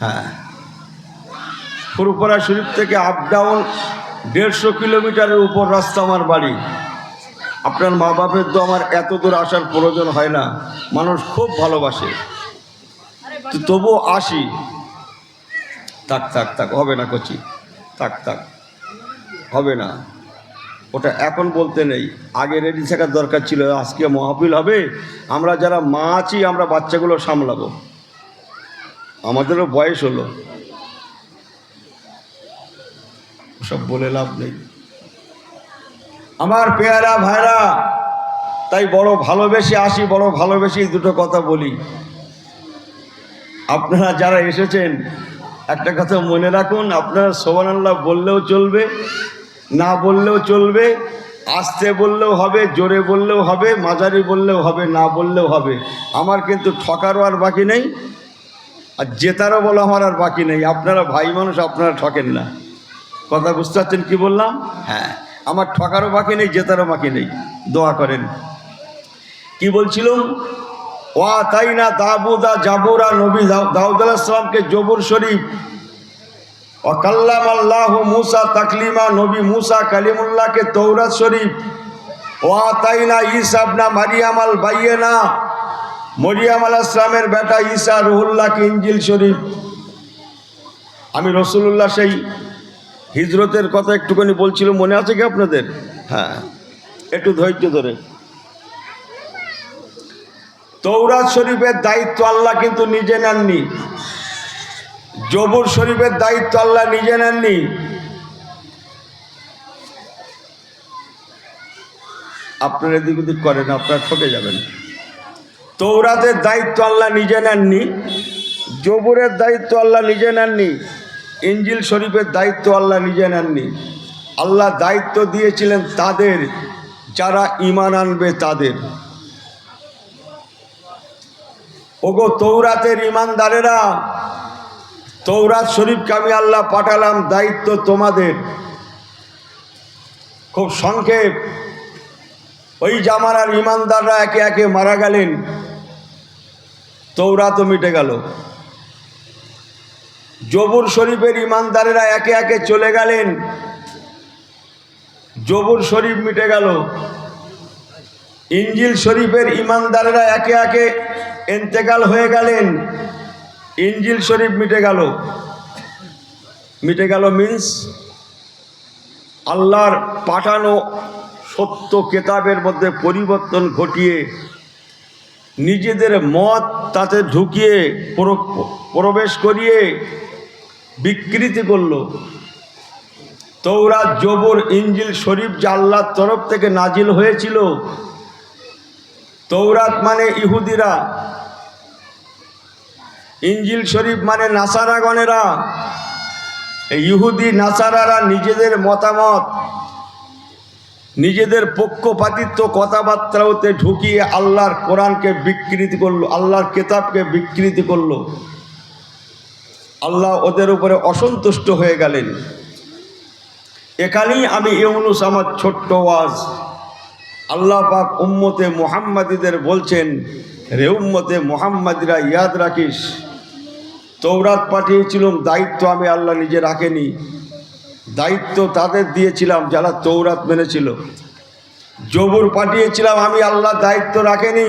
হ্যাঁ, ফুরফুরা শরীফ থেকে up down 150 কিলোমিটারের উপর রাস্তা আমার বাড়ি। আপনার মা বাপের তো আমার এত দূর আসার প্রয়োজন হয় না, মানুষ খুব ভালোবাসে, তবুও আসি। থাক থাক থাক, হবে না কচি, থাক থাক, হবে না, ওটা এখন বলতে নেই, আগে রেডি থাকার দরকার ছিল। আজকে মাহফিল হবে, আমরা যারা মা আছি আমরা বাচ্চাগুলো সামলাবো, আমাদেরও বয়স হলো, সব বলে লাভ নেই। আমার পেয়ারা ভাইরা, তাই বড় ভালোবেসে আসি, বড় ভালোবেসেই দুটো কথা বলি। আপনারা যারা এসেছেন একটা কথা মনে রাখুন, আপনারা সুবহানাল্লাহ বললেও চলবে, না বললেও চলবে, আস্তে বললেও হবে, জোরে বললেও হবে, মাঝারি বললেও হবে, না বললেও হবে। আমার কিন্তু ঠকারও আর বাকি নেই, আর জেতারও বলো আমার আর বাকি নেই। আপনারা ভাই মানুষ, আপনারা ঠকেন না, কথা বুঝতে পারছেন কি বললাম? হ্যাঁ, আমার ঠকারও বাকি নেই, জেতারও বাকি নেই। দোয়া করেন। কি বলছিলাম? ওয়া তাই না দাবুদা জাবুরা, নবী দাউদ আলাইহিস সালামকে জবুর শরীফ, ও কাল্লাম আল্লাহ মুসা তাকলিমা, নবী মুসা কালিমুল্লাহকে তৌরাত শরীফ, ওয়া তাই না ঈসা ইবনে মারিয়াম আল বাইয়িনা, মরিয়াম আলাইহিস সালামের বেটা ঈসা রুহুল্লাহকে ইনজিল শরীফ। আমি রাসূলুল্লাহ সেই হিজরতের কথা একটুখানি বলছিলাম, মনে আছে কি আপনাদের? হ্যাঁ, একটু ধৈর্য ধরে। তৌরাত শরীফের দায়িত্ব আল্লাহ কিন্তু নিজে নেননি, জবুর শরীফের দায়িত্ব আল্লাহ নিজে নেননি। আপনারা এদিক ওদিক করেন, আপনারা ঠকে যাবেন। তৌরাতের দায়িত্ব আল্লাহ নিজে নেননি, জবুরের দায়িত্ব আল্লাহ নিজে নেননি, ইনজিল শরীফের দায়িত্ব আল্লাহ নিজে নেননি। আল্লাহ দায়িত্ব দিয়েছিলেন তাদের যারা ঈমান আনবে তাদের। ওগো তৌরাতের ঈমানদারেরা, তৌরাত শরীফকে আমি আল্লাহ পাঠালাম, দায়িত্ব তোমাদের। খুব সংক্ষেপ, ওই জামানার ঈমানদাররা একে একে মারা গেলেন, তৌরাতও মিটে গেল। জবুর শরীফের ঈমানদারেরা একে একে চলে গেলেন, জবুর শরীফ মিটে গেল। ইনজিল শরীফের ঈমানদারেরা একে একে ইন্তেকাল হয়ে গেলেন, ইনজিল শরীফ মিটে গেল। মিটে গেল মিন্স আল্লাহর পাঠানো সত্য কেতাবের মধ্যে পরিবর্তন ঘটিয়ে নিজেদের মত তাতে ঢুকিয়ে প্রবেশ করিয়ে বিকৃতি করল। তৌরাত, জবুর, ইনজিল শরীফ যা আল্লাহর তরফ থেকে নাজিল হয়েছিল, তৌরাত মানে ইহুদিরা, ইনজিল শরীফ মানে নাসারাগণেরা। এই ইহুদি নাসারারা নিজেদের মতামত, নিজেদের পক্ষপাতিত্ব কথাবার্তাতে ঢুকিয়ে আল্লাহর কোরআনকে বিকৃতি করলো, আল্লাহর কেতাবকে বিকৃতি করলো। আল্লাহ ওদের উপরে অসন্তুষ্ট হয়ে গেলেন। এখানেই আমি ইউনুস আমার ছোট্ট ওয়াজ, আল্লাহ পাক উম্মতে মুহাম্মাদীদের বলছেন, রে উম্মতে মুহাম্মাদীরা ইয়াদ রাখিস, তৌরাত পাঠিয়েছিলাম, দায়িত্ব আমি আল্লাহ নিজে রাখেনি, দায়িত্ব তাদের দিয়েছিলাম যারা তৌরাত মেনেছিল। জবুর পাঠিয়েছিলাম আমি আল্লাহ, দায়িত্ব রাখেনি,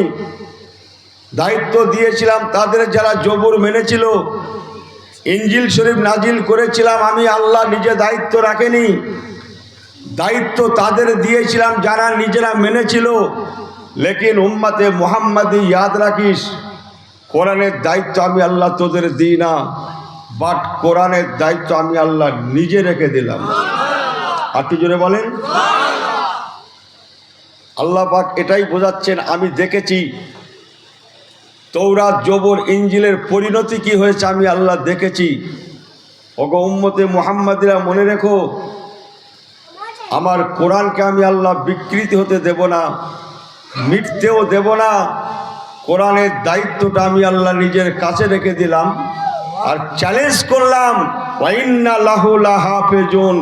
দায়িত্ব দিয়েছিলাম তাদের যারা জবুর মেনেছিল। ইনজিল শরীফ নাজিল করেছিলাম আমি আল্লাহ, নিজে দায়িত্ব রাখেনি, দায়িত্ব তাদের দিয়েছিলাম যারা নিজেরা মেনেছিল। লেকিন উম্মতে মুহাম্মাদি ইয়াদ রাখিস, কোরআনের দায়িত্ব আমি আল্লাহ তোদের দিই না, বাট কোরআনের দায়িত্ব আমি আল্লাহ নিজে রেখে দিলাম। আর কি জোরে বলেন? আল্লাহ পাক এটাই বোঝাচ্ছেন, আমি দেখেছি তৌরাত, জবুর, ইনজিলের পরিণতি কি হয়েছে, আমি আল্লাহ দেখেছি। ওগো উম্মতে মুহাম্মাদিরা মনে রেখো, আমার কোরআনকে আমি আল্লাহ বিকৃতি হতে দেব না, মিটতেও দেব না। কোরআনের দায়িত্বটা আমি আল্লাহ নিজের কাছে রেখে দিলাম, আর চ্যালেঞ্জ করলাম, ওয়াইন্না লাহু লাহাফিজুন,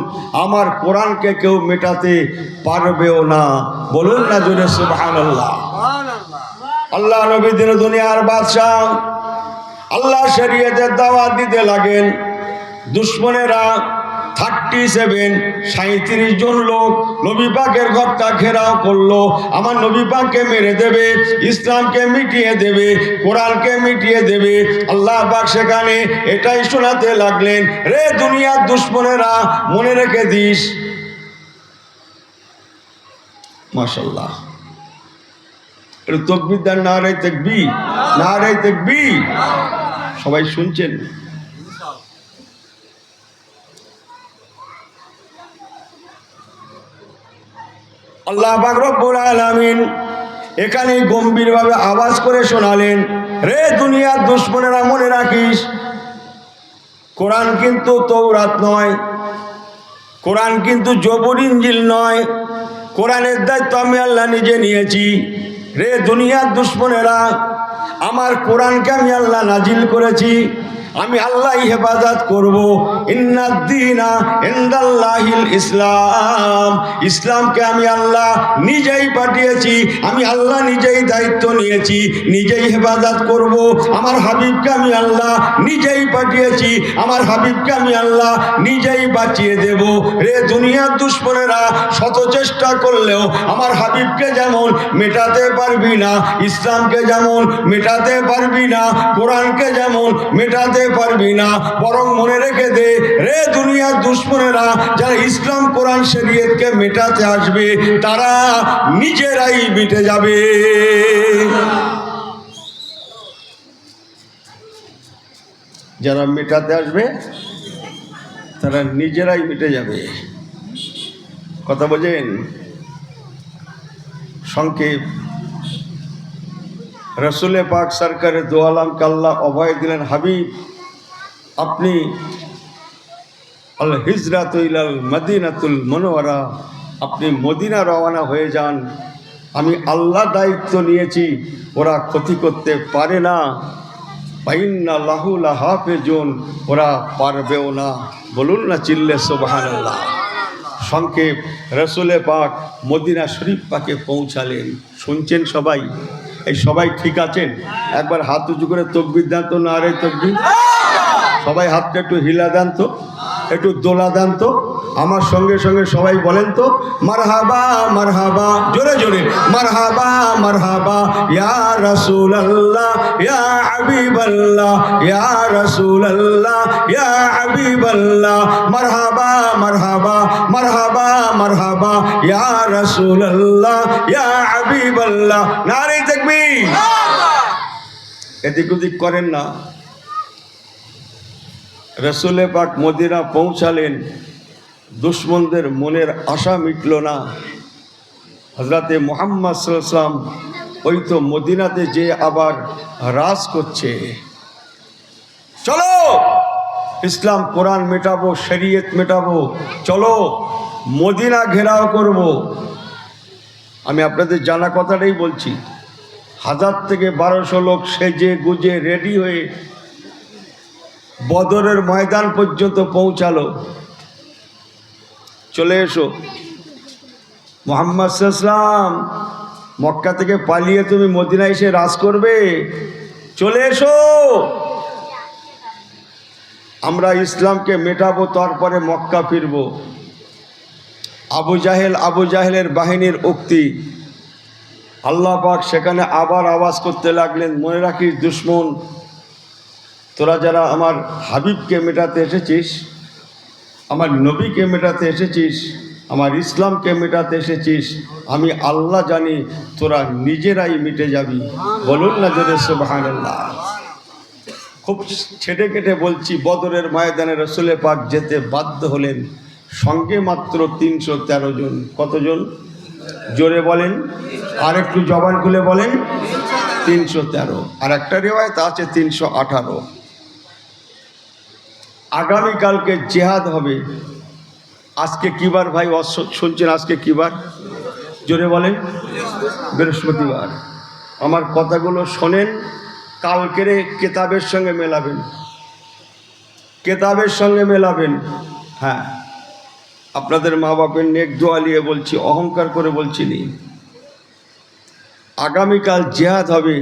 আমার কোরআনকে কেউ মেটাতে পারবেও না। বলুন না জোরে সুবহানাল্লাহ। আল্লাহ নবী দিন দুনিয়ার বাদশাহ, আল্লাহ শরীয়তের দাওয়াত দিতে লাগেন। দুশ্মনেরা 37 জন লোক নবী পাকের ঘরটা ঘেরাও করলো। আমার নবী পাককে মেরে দেবে, ইসলামকে মিটিয়ে দেবে, কোরআনকে মিটিয়ে দেবে। আল্লাহ পাক সেখানে এটাই শোনাতে লাগলেন, রে দুনিয়ার দুশ্মনেরা মনে রেখে দিস। মাশাআল্লাহ, একটু তাকবীর দেন, নারে তাকবীর, নারে তাকবীর। সবাই শুনছেন? আল্লাহ পাক রব্বুল আলামিন এখানে গম্ভীরভাবে আওয়াজ করে শোনালেন, রে দুনিয়ার দুশ্মনেরা মনে রাখিস, কোরআন কিন্তু তৌরাত নয়, কোরআন কিন্তু জবুর ইনজিল নয়, কোরআনের দায়িত্ব আমি আল্লাহ নিজে নিয়েছি। রে দুনিয়ার দুশ্মনেরা, আমার কোরআনকে আমি আল্লাহ নাজিল করেছি, আমি আল্লাহ হেফাজত করব। ইন্নাদ্দীনা ইনদাল্লাহিল ইসলাম, ইসলামকে আমি আল্লাহ নিজেই পাঠিয়েছি, আমি আল্লাহ নিজেই দায়িত্ব নিয়েছি, নিজেই হেফাজত করব। আমার হাবিবকে আমি আল্লাহ নিজেই পাঠিয়েছি, আমার হাবিবকে আমি আল্লাহ নিজেই বাঁচিয়ে দেব। রে দুনিয়ার দুশ্মনেরা, শত চেষ্টা করলেও আমার হাবিবকে যেমন মেটাতে পারবি না, ইসলামকে যেমন মেটাতে পারবি না, কোরআনকে যেমন মেটাতে পারবি না, বরং মনে রেখে দে, রে দুনিয়ার দুশ্মনেরা, যারা ইসলাম কোরআন শরীয়তকে মেটাতে আসবে তারা নিজেরাই মিটে যাবে। যারা মেটাতে আসবে তারা নিজেরাই মিটে যাবে। কথা বোঝেন? সংক্ষেপ, রসুলে পাক সরকারে দো আলমকে আল্লাহ অভয় দিলেন, হাবিব আপনি আল হিজরাত ইলাল মদিনাতুল মুনওয়ারা, আপনি মদিনা রওনা হয়ে যান, আমি আল্লাহ দায়িত্ব নিয়েছি, ওরা ক্ষতি করতে পারে না। ফাইন্না লাহু লাহাফিজুন, ওরা পারবেও না। বলুন না চিল্লে সুবহানাল্লাহ। সংক্ষেপ, রসুলে পাক মদিনা শরীফ পাকে পৌঁছালেন। শুনছেন সবাই? এই সবাই ঠিক আছেন? একবার হাত উঁচু করে তাকবীর দেন তো, নারে তাকবীর। সবাই হাতটা একটু হিলা দেন তো, একটু দোলা দেন তো, আমার সঙ্গে সঙ্গে সবাই বলেন তো, মারহাবা মারহাবা, জোরে জোরে, মারহাবা মারহাবা ইয়া রাসূলুল্লাহ ইয়া হাবিবাল্লাহ ইয়া রাসূলুল্লাহ ইয়া হাবিবাল্লাহ, মারহাবা মারহাবা মারহাবা মারহাবা ইয়া রাসূলুল্লাহ ইয়া হাবিবাল্লাহ। নারে তাকবীর। এদিক ওদিক করেন না। রসুলে পাক মদিনা পৌঁছালেন, দুশ্মনদের মনের আশা মিটল না। হযরতে মুহাম্মদ সাল্লাল্লাহু আলাইহি ওয়াসাল্লাম ওই তো মদিনাতে যে আবার রাজ করছে, চলো ইসলাম কোরআন মেটাবো, শরীয়ত মেটাবো, চলো মদিনা ঘেরাও করব। আমি আপনাদের জানা কথাটাই বলছি, 1000 থেকে 1200 লোক সেজে গুজে রেডি হয়ে বদরের ময়দান পর্যন্ত পৌঁছালো। চলে এসো, মুহাম্মদ সাল্লাল্লাহু আলাইহি ওয়াসাল্লাম মক্কা থেকে পালিয়ে তুমি মদিনায় এসে রাজ করবে, চলে এসো, আমরা ইসলামকে মেটাবো, তারপরে মক্কা ফিরব। আবু জাহেলের বাহিনীর উক্তি, আল্লাহ পাক সেখানে আবার আওয়াজ করতে লাগলেন, মনে রাখিস দুশ্মন, তোরা যারা আমার হাবিবকে মেটাতে এসেছিস, আমার নবীকে মেটাতে এসেছিস, আমার ইসলামকে মেটাতে এসেছিস, আমি আল্লাহ জানি তোরা নিজেরাই মিটে যাবি। বলুন না জোরে সুবহানাল্লাহ। খুব ছেটে কেটে বলছি, বদরের ময়দানে রসুলে পাক যেতে বাধ্য হলেন, সঙ্গে মাত্র 313 জন। কতজন? জোরে বলেন, আর একটু জবান খুলে বলেন। 313। আর একটা রিওয়ায়াত আছে 318। আগামীকালকে জিহাদ হবে। আজকে কি বার ভাই? শুনছেন? আজকে কি বার? জোরে বলেন। বৃহস্পতিবার। আমার কথাগুলো শোনেন, কালকের কেতাবের সঙ্গে মেলাবেন, কেতাবের সঙ্গে মেলাবেন। হ্যাঁ, আপনাদের মা বাপের নেক দোয়া নিয়ে বলছি, অহংকার করে বলছি নি। আগামীকাল জিহাদ হবে।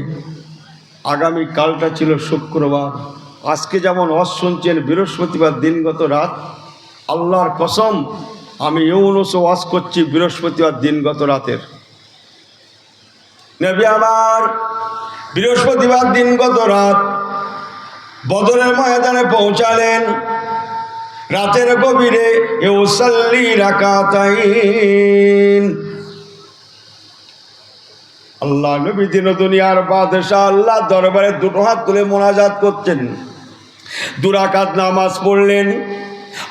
আগামী কালটা ছিল শুক্রবার, আজকে যেমন ওয়াজ শুনছেন বৃহস্পতিবার দিনগত রাত, আল্লাহর কসম আমি ইউনুসও ওয়াজ করছি বৃহস্পতিবার দিনগত রাতের। নবী আমার বৃহস্পতিবার দিনগত রাত বদরের ময়দানে পৌঁছালেন। রাতের গভীরে ইউসাল্লি রাকাতাইন, আল্লাহ নবী দিন দুনিয়ার বাদশাহ আল্লাহ দরবারে দুটো হাত তুলে মোনাজাত করছেন। 2 রাকাত নামাজ পড়লেন।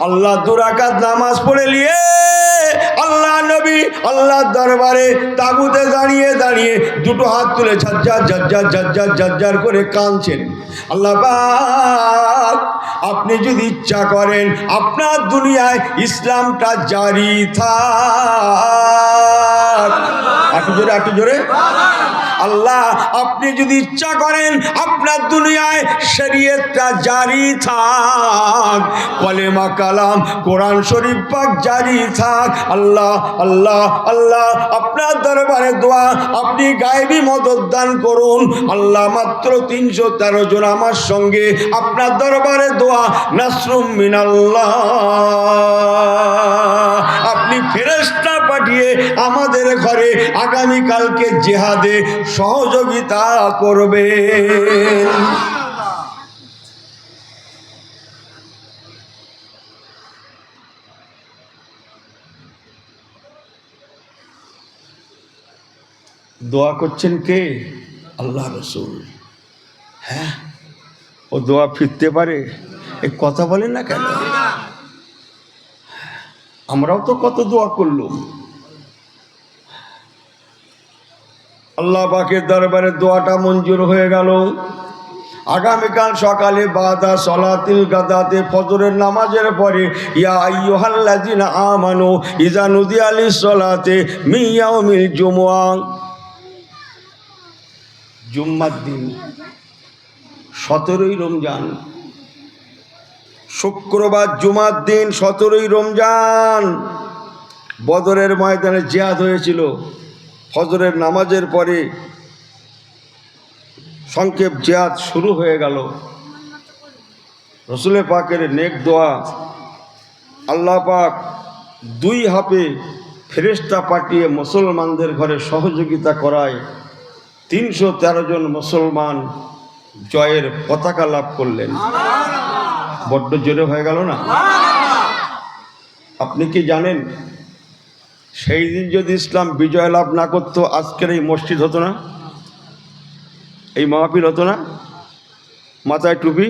আল্লাহ 2 রাকাত নামাজ পড়ে নিয়ে আল্লাহ নবী আল্লাহ দরবারে তাবুতে দাঁড়িয়ে দাঁড়িয়ে দুটো হাত তুলে ঝাজ্জার ঝাজ্জার ঝাজ্জার ঝাজ্জার করে কাঁদছেন। আল্লাহ পাক আপনি যদি ইচ্ছা করেন আপনার দুনিয়ায় ইসলামটা জারি থাক। একটু জোরে, একটু জোরে। আল্লাহ আপনি যদি ইচ্ছা করেন আপনার দুনিয়ায় শরীয়তটা জারি থাক, কলেমা কালাম কোরআন শরীফ পাক জারি থাক। আল্লাহ আল্লাহ আল্লাহ আপনার দরবারে দোয়া, আপনি গায়েবী মদত দান করুন। আল্লাহ মাত্র 313 জন আমার সঙ্গে আপনার দরবারে দোয়া, নাসরুম মিনাল্লাহ, আপনি ফেরেশতা পাঠিয়ে আমাদের ঘরে আগামীকালকে জিহাদে সহযোগিতা করবেন। দোয়া করছেন কে? আল্লাহ রসুল। হ্যাঁ, ও দোয়া ফিরতে পারে? এই কথা বলেন না কেন? আমরাও তো কত দোয়া করলাম। আল্লাহ পাকের দরবারে দোয়াটা মঞ্জুর হয়ে গেল। আগামীকাল সকালে বাদা সলাতিল গাদাতে ফজরের নামাজের পরে ইয়া আইয়ুহাল্লাযিনা আমানু ইযা নুদিয়া লিস-সলাতে মিন ইয়াউমিল জুমআ, জুম্মার দিন 17ই রমজান, শুক্রবার জুমার দিন 17ই রমজান বদরের ময়দানে জিহাদ হয়েছিল। ফজরের নামাজের পরে সংক্ষেপ জিহাদ শুরু হয়ে গেল। রসুলের পাকের নেক দোয়া, আল্লাহ পাক 2 হাফে ফেরেশতা পাঠিয়ে মুসলমানদের ঘরে সহযোগিতা করায় 313 জন মুসলমান জয়ের পতাকা লাভ করলেন। বড্ড জোরে হয়ে গেল না? আপনি কি জানেন সেই দিন যদি ইসলাম বিজয় লাভ না করতো আজকের এই মসজিদ হতো না, এই মাহফিল হতো না, মাথায় টুপি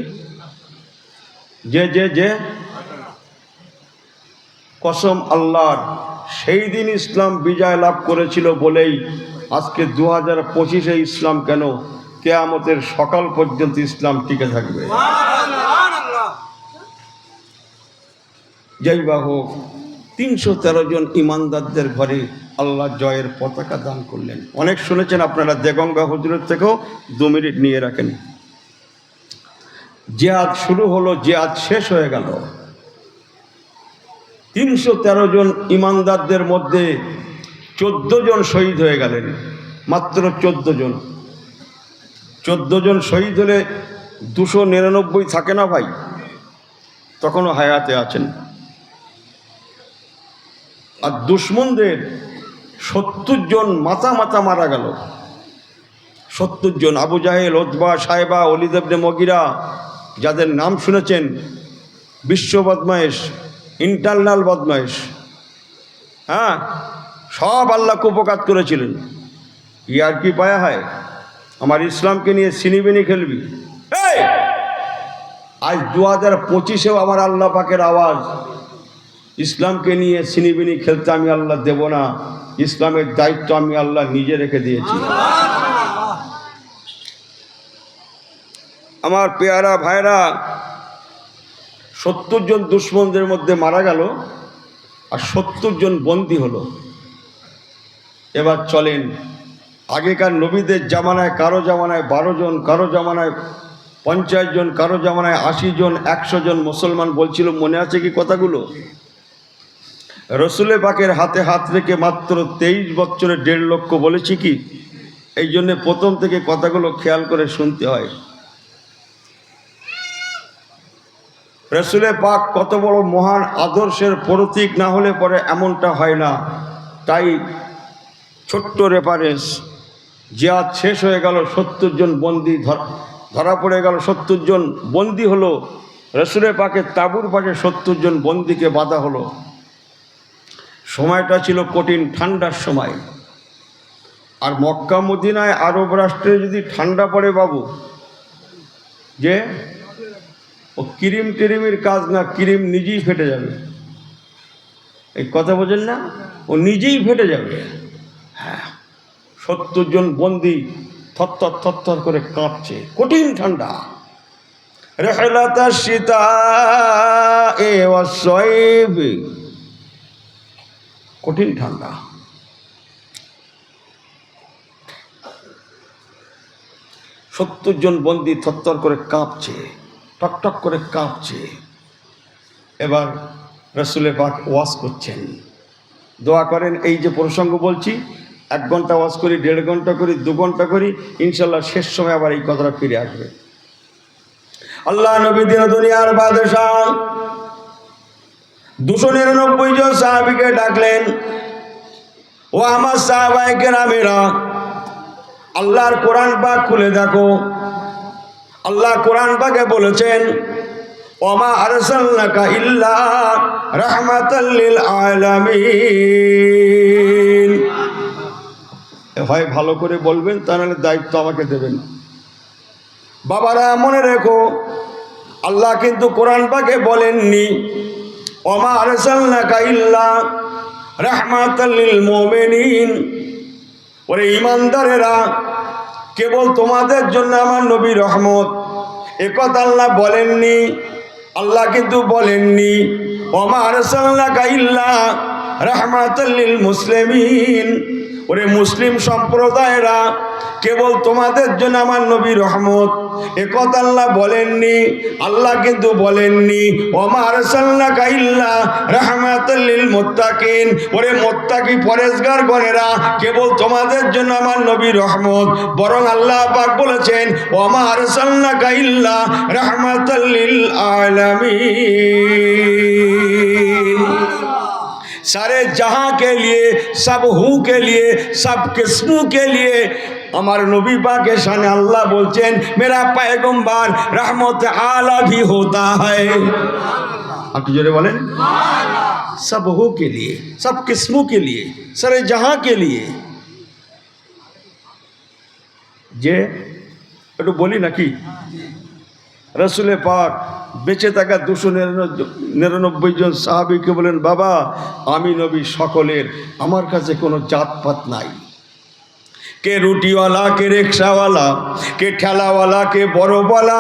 যে যে যে কসম আল্লাহর, সেই দিন ইসলাম বিজয় লাভ করেছিল বলেই আজকে 2025-এ ইসলাম কেন কিয়ামতের সকাল পর্যন্ত ইসলাম টিকে থাকবে। যাই বা হোক, 313 জন ইমানদারদের ঘরে আল্লাহ জয়ের পতাকা দান করলেন। অনেক শুনেছেন আপনারা, দেগঙ্গা হুজুরের থেকেও 2 মিনিট নিয়ে রাখেন। জিহাদ শুরু হলো, জিহাদ শেষ হয়ে গেল। 313 জন ইমানদারদের মধ্যে 14 জন শহীদ হয়ে গেলেন, মাত্র 14 জন। 14 জন শহীদ হলে 299 থাকে না ভাই? তখনও হায়াতে আছেন। আর দুশ্মনদের 70 জন মাথা মাথা মারা গেল। 70 জন, আবু জাহেল, উতবা, সাইবা, ওলীদ ইবনে মুগীরা, যাদের নাম শুনেছেন, বিশ্ব বদমাইশ, ইন্টারনাল বদমাইশ, হ্যাঁ, সব আল্লাহ কুপকাত করেছিলেন। ইয়ার কি পায়া হয়? আমার ইসলামকে নিয়ে সিনিবিনি খেলবি? আজ 2025-এও আমার আল্লাহ পাকের আওয়াজ, ইসলামকে নিয়ে সিনিবিনি খেলতে আমি আল্লাহ দেব না। ইসলামের দায়িত্ব আমি আল্লাহ নিজে রেখে দিয়েছি। আমার পেয়ারা ভাইরা, 70 জন দুশ্মনদের মধ্যে মারা গেল আর 70 জন বন্দী হলো। এবার চলেন, আগেকার নবীদের জামানায় কারো জামানায় 12 জন, কারো জামানায় 50 জন, কারো জামানায় 80 জন, 100 জন মুসলমান বলছিল। মনে আছে কি কথাগুলো? রসুলের পাকের হাতে হাত রেখে মাত্র 23 বছরে 1.5 লক্ষ বলেছি কি? এই জন্যে প্রথম থেকে কথাগুলো খেয়াল করে শুনতে হয়। রাসূলে পাক কত বড় মহান আদর্শের প্রতীক, না হলে পরে এমনটা হয় না। তাই ছোট্ট রেফারেন্স, জিহাদ শেষ হয়ে গেল, 70 জন বন্দী ধরা পড়ে গেল। 70 জন বন্দী হলো, রাসূলে পাকের তাঁবুর পাশে 70 জন বন্দীকে বাঁধা হলো। সময়টা ছিল কঠিন ঠান্ডার সময়। আর মক্কা মদিনায় আরব রাষ্ট্রে যদি ঠান্ডা পড়ে বাবু, যে ও ক্রিম টিরিমের কাজ না, ক্রিম নিজেই ফেটে যাবে। এই কথা বোঝেন না? ও নিজেই ফেটে যাবে। হ্যাঁ, 70 জন বন্দী থরথর থরথর করে কাঁপছে, কঠিন ঠান্ডা। রিহলাতা শিতা'i ওয়াস-সাইফ, কঠিন ঠান্ডা। সত্তর জন বন্দী থরথর করে কাঁপছে, টকটক করে কাঁপছে। এবার রাসূলে পাক ওয়াজ করছেন, দোয়া করেন। এই যে প্রসঙ্গ বলছি, 1 ঘন্টা ওয়াজ করি, 1.5 ঘন্টা করি, 2 ঘন্টা করি, ইনশাল্লাহ শেষ সময় আবার এই কথাটা ফিরে আসবে। আল্লাহ নবী দিন দুনিয়ার বাদশাহ 299 জন সাহাবীকে ডাকলেন, ও আমার সাহাবায়ে কেরামেরা, আল্লাহর কোরআন পাক খুলে দেখো। আল্লাহ কোরআন পাকে বলেছেন, ওমা আরসালনাকা ইল্লা রাহমাতাল লিল আলামিন। হয় ভালো করে বলবেন, তা নাহলে দায়িত্ব আমাকে দেবেন। বাবারা মনে রেখো, আল্লাহ কিন্তু কোরআন পাকে বলেননি ওমা আরসালনাকা ইল্লা রাহমাতাল লিল মুমিনিন। ওরে ঈমানদারেরা, কেবল তোমাদের জন্য আমার নবী রহমত, একথা আল্লাহ বলেননি। আল্লাহ কিন্তু বলেননি ওমা আরসালনাকা ইল্লা রাহমাতাল লিল মুসলিমিন। ওরে মুসলিম সম্প্রদায়েরা, কেবল তোমাদের জন্য আমার নবী রহমত, একথা আল্লাহ বলেননি। আল্লাহ কিন্তু বলেননি ওমা আরসালনাকা ইল্লা রাহমাতাল লিল মুত্তাকিন। ওরে মুত্তাকি পরেজগার গণেরা, কেবল তোমাদের জন্য আমার নবী রহমত, বরং আল্লাহ পাক বলেছেন ওমা আরসালনাকা ইল্লা রাহমাতাল লিল আলামিন। सारे जहां के लिए, सब हूँ के लिए, सब किस्मों के लिए আমার নবী পাকের শানে আল্লাহ বলছেন मेरा पैगंबर रहमत आला भी होता है। আপনি জোরে বলেন सब हूँ के लिए, सब किस्मों के लिए, सारे जहां के लिए। যে একটু বলি নাকি, রাসূলে পাক বেঁচে থাকা 299 জন সাহাবীকে বলেন, বাবা আমি নবী সকলের, আমার কাছে কোনো জাতপাত নাই। কে রুটিওয়ালা, কে রিক্সাওয়ালা, কে ঠেলাওয়ালা, কে বড়ওয়ালা,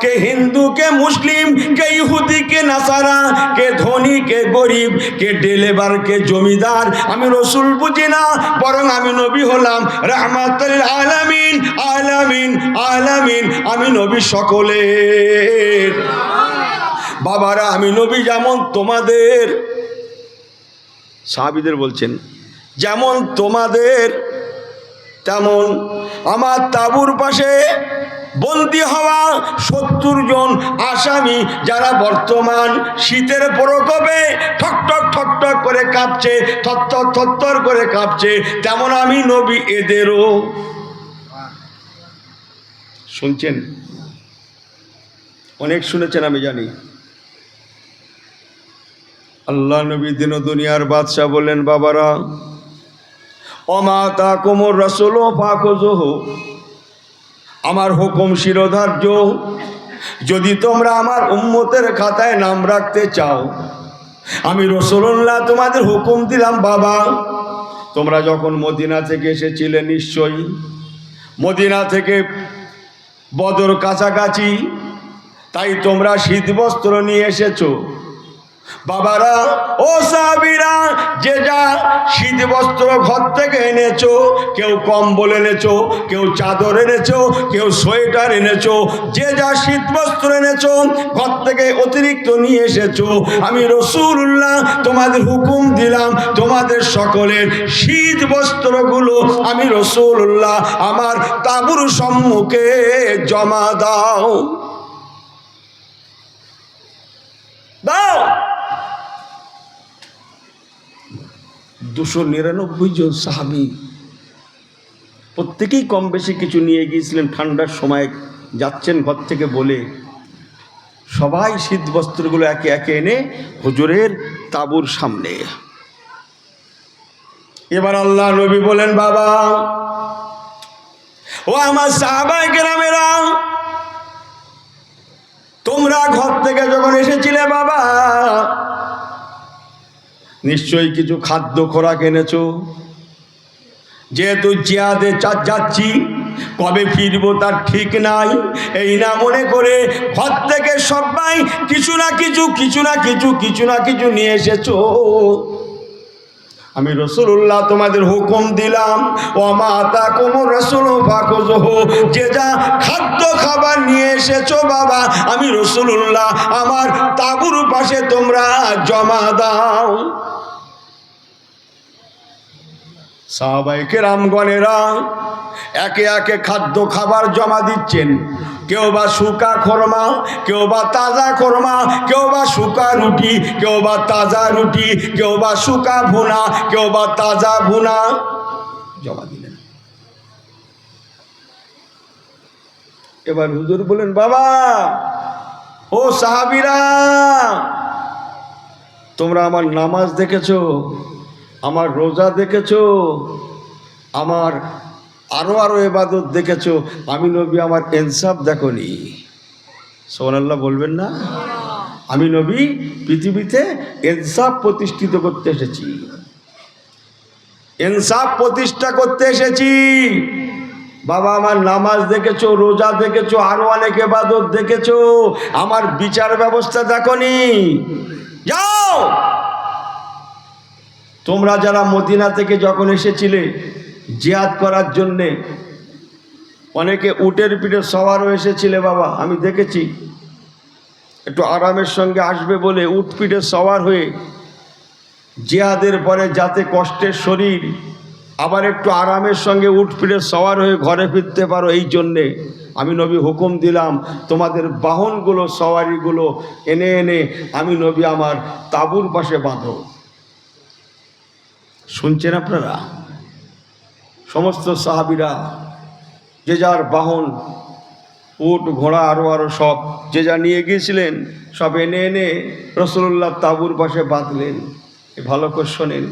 কে হিন্দু, কে মুসলিম, কে ইহুদি, কে নাসারা, কে ধনী, কে গরিব, কে ডেলেবার, কে জমিদার, আমি রসুল বুঝি না, বরং আমি নবী হলাম রাহমাতুল আলামিন। আলামিন আলামিন, আমি নবী সকলের। বাবারা, আমি নবী যেমন তোমাদের, সাহাবীদের বলছেন, যেমন তোমাদের তেমন আমার তাঁবুর পাশে বন্দী হওয়া 70 জন আসামি, যারা বর্তমান শীতের প্রকোপে ঠকঠক ঠকঠক করে কাঁপছে, থরথর থরথর করে কাঁপছে, তেমন আমি নবী এদেরও। শুনছেন? অনেক শুনেছেন আমি জানি। আল্লাহ নবী দিন দুনিয়ার বাদশাহ বললেন, বাবারা ওমা তাকুমুর রাসূল ফাখুযুহু, আমার হুকুম শিরোধার্য। যদি তোমরা আমার উম্মতের খাতায় নাম রাখতে চাও, আমি রাসূলুল্লাহ তোমাদের হুকুম দিলাম। বাবা, তোমরা যখন মদিনা থেকে এসেছিলে, নিশ্চয়ই মদিনা থেকে বদর কাছাকাছি, তাই তোমরা শীত বস্ত্র নিয়ে এসেছো। বাবারা ও সাহাবীরা, যে যা শীত বস্ত্র ঘর থেকে এনেছো, কেউ কম্বল এনেছো, কেউ চাদর এনেছো, কেউ সোয়েটার এনেছো, যে যা শীত বস্ত্র এনেছো ঘর থেকে অতিরিক্ত নিয়ে এসেছো, আমি রাসূলুল্লাহ তোমাদের হুকুম দিলাম তোমাদের সকলের শীত বস্ত্রগুলো আমি রাসূলুল্লাহ আমার তাঁবুর সম্মুখে জমা দাও। দাও। 299 জন সাহাবী প্রত্যেকেই কম বেশি কিছু নিয়ে গিয়েছিলেন। ঠান্ডার সময় যাচ্ছেন ঘর থেকে বলে, সবাই শীত বস্ত্রগুলো একে একে এনে হুজুরের তাঁবুর সামনে। এবার আল্লাহ নবী বলেন, বাবা ও আমার সাহাবায়ে কেরামেরা, তোমরা ঘর থেকে যখন এসেছিলে বাবা, নিশ্চয়ই কিছু খাদ্য খোরাক এনেছো। যেহেতু জিহাদে যাচ্ছি, কবে ফিরবো তার ঠিক নাই, এই না মনে করে ঘর থেকে সবাই কিছু না কিছু নিয়ে এসেছো। আমি রাসূলুল্লাহ তোমাদের হুকুম দিলাম, ওমা আতাকুমুর রাসূলু ফাখুযুহু, যে যা খাদ্য খাবার নিয়ে এসেছো বাবা, আমি রাসূলুল্লাহ আমার তাঁবুর পাশে তোমরা জমা দাও। সাহাবায়ে কেরামগণেরা একে একে খাদ্য খাবার জমা দিচ্ছেন। কেউ বা শুকা খরমা, কেউ বা তাজা খরমা, কেউ বা শুকা রুটি, কেউ বা তাজা রুটি, কেউ বা শুকা ভুনা, কেউ বা তাজা ভুনা জমা দিলেন। এবার হুজুর বলেন, বাবা ও সাহাবীরা, তোমরা আমার নামাজ দেখেছো, আমার রোজা দেখেছো, আমার আরো ইবাদত দেখেছো, আমি নবী আমার ইনসাফ দেখোনি। সুবহানাল্লাহ বলবেন না? আমি নবী পৃথিবীতে ইনসাফ প্রতিষ্ঠিত করতে এসেছি, ইনসাফ প্রতিষ্ঠা করতে এসেছি। বাবা আমার নামাজ দেখেছো, রোজা দেখেছো, আরো অনেক ইবাদত দেখেছো, আমার বিচার ব্যবস্থা দেখোনি। যাও। তোমরা যারা মদিনা থেকে যখন এসেছিলে জিহাদ করার জন্যে, অনেকে উটের পিঠে সওয়ারও এসেছিলে বাবা, আমি দেখেছি। একটু আরামের সঙ্গে আসবে বলে উট পিঠে সওয়ার হয়ে জিহাদের পরে যাতে কষ্টের শরীর আবার একটু আরামের সঙ্গে উট পিঠে সওয়ার হয়ে ঘরে ফিরতে পারো, এই জন্যে আমি নবী হুকুম দিলাম তোমাদের বাহনগুলো সওয়ারিগুলো এনে এনে আমি নবী আমার তাঁবুর পাশে বাঁধো। শুনছেন আপনারা? সমস্ত সাহাবীরা যে যার বাহন, উট ঘোড়া আরো সব যে যা নিয়ে গিয়েছিলেন সব এনে এনে রাসূলুল্লাহ তাঁবুর পাশে বাঁধলেন। ভালো করে শোনেন,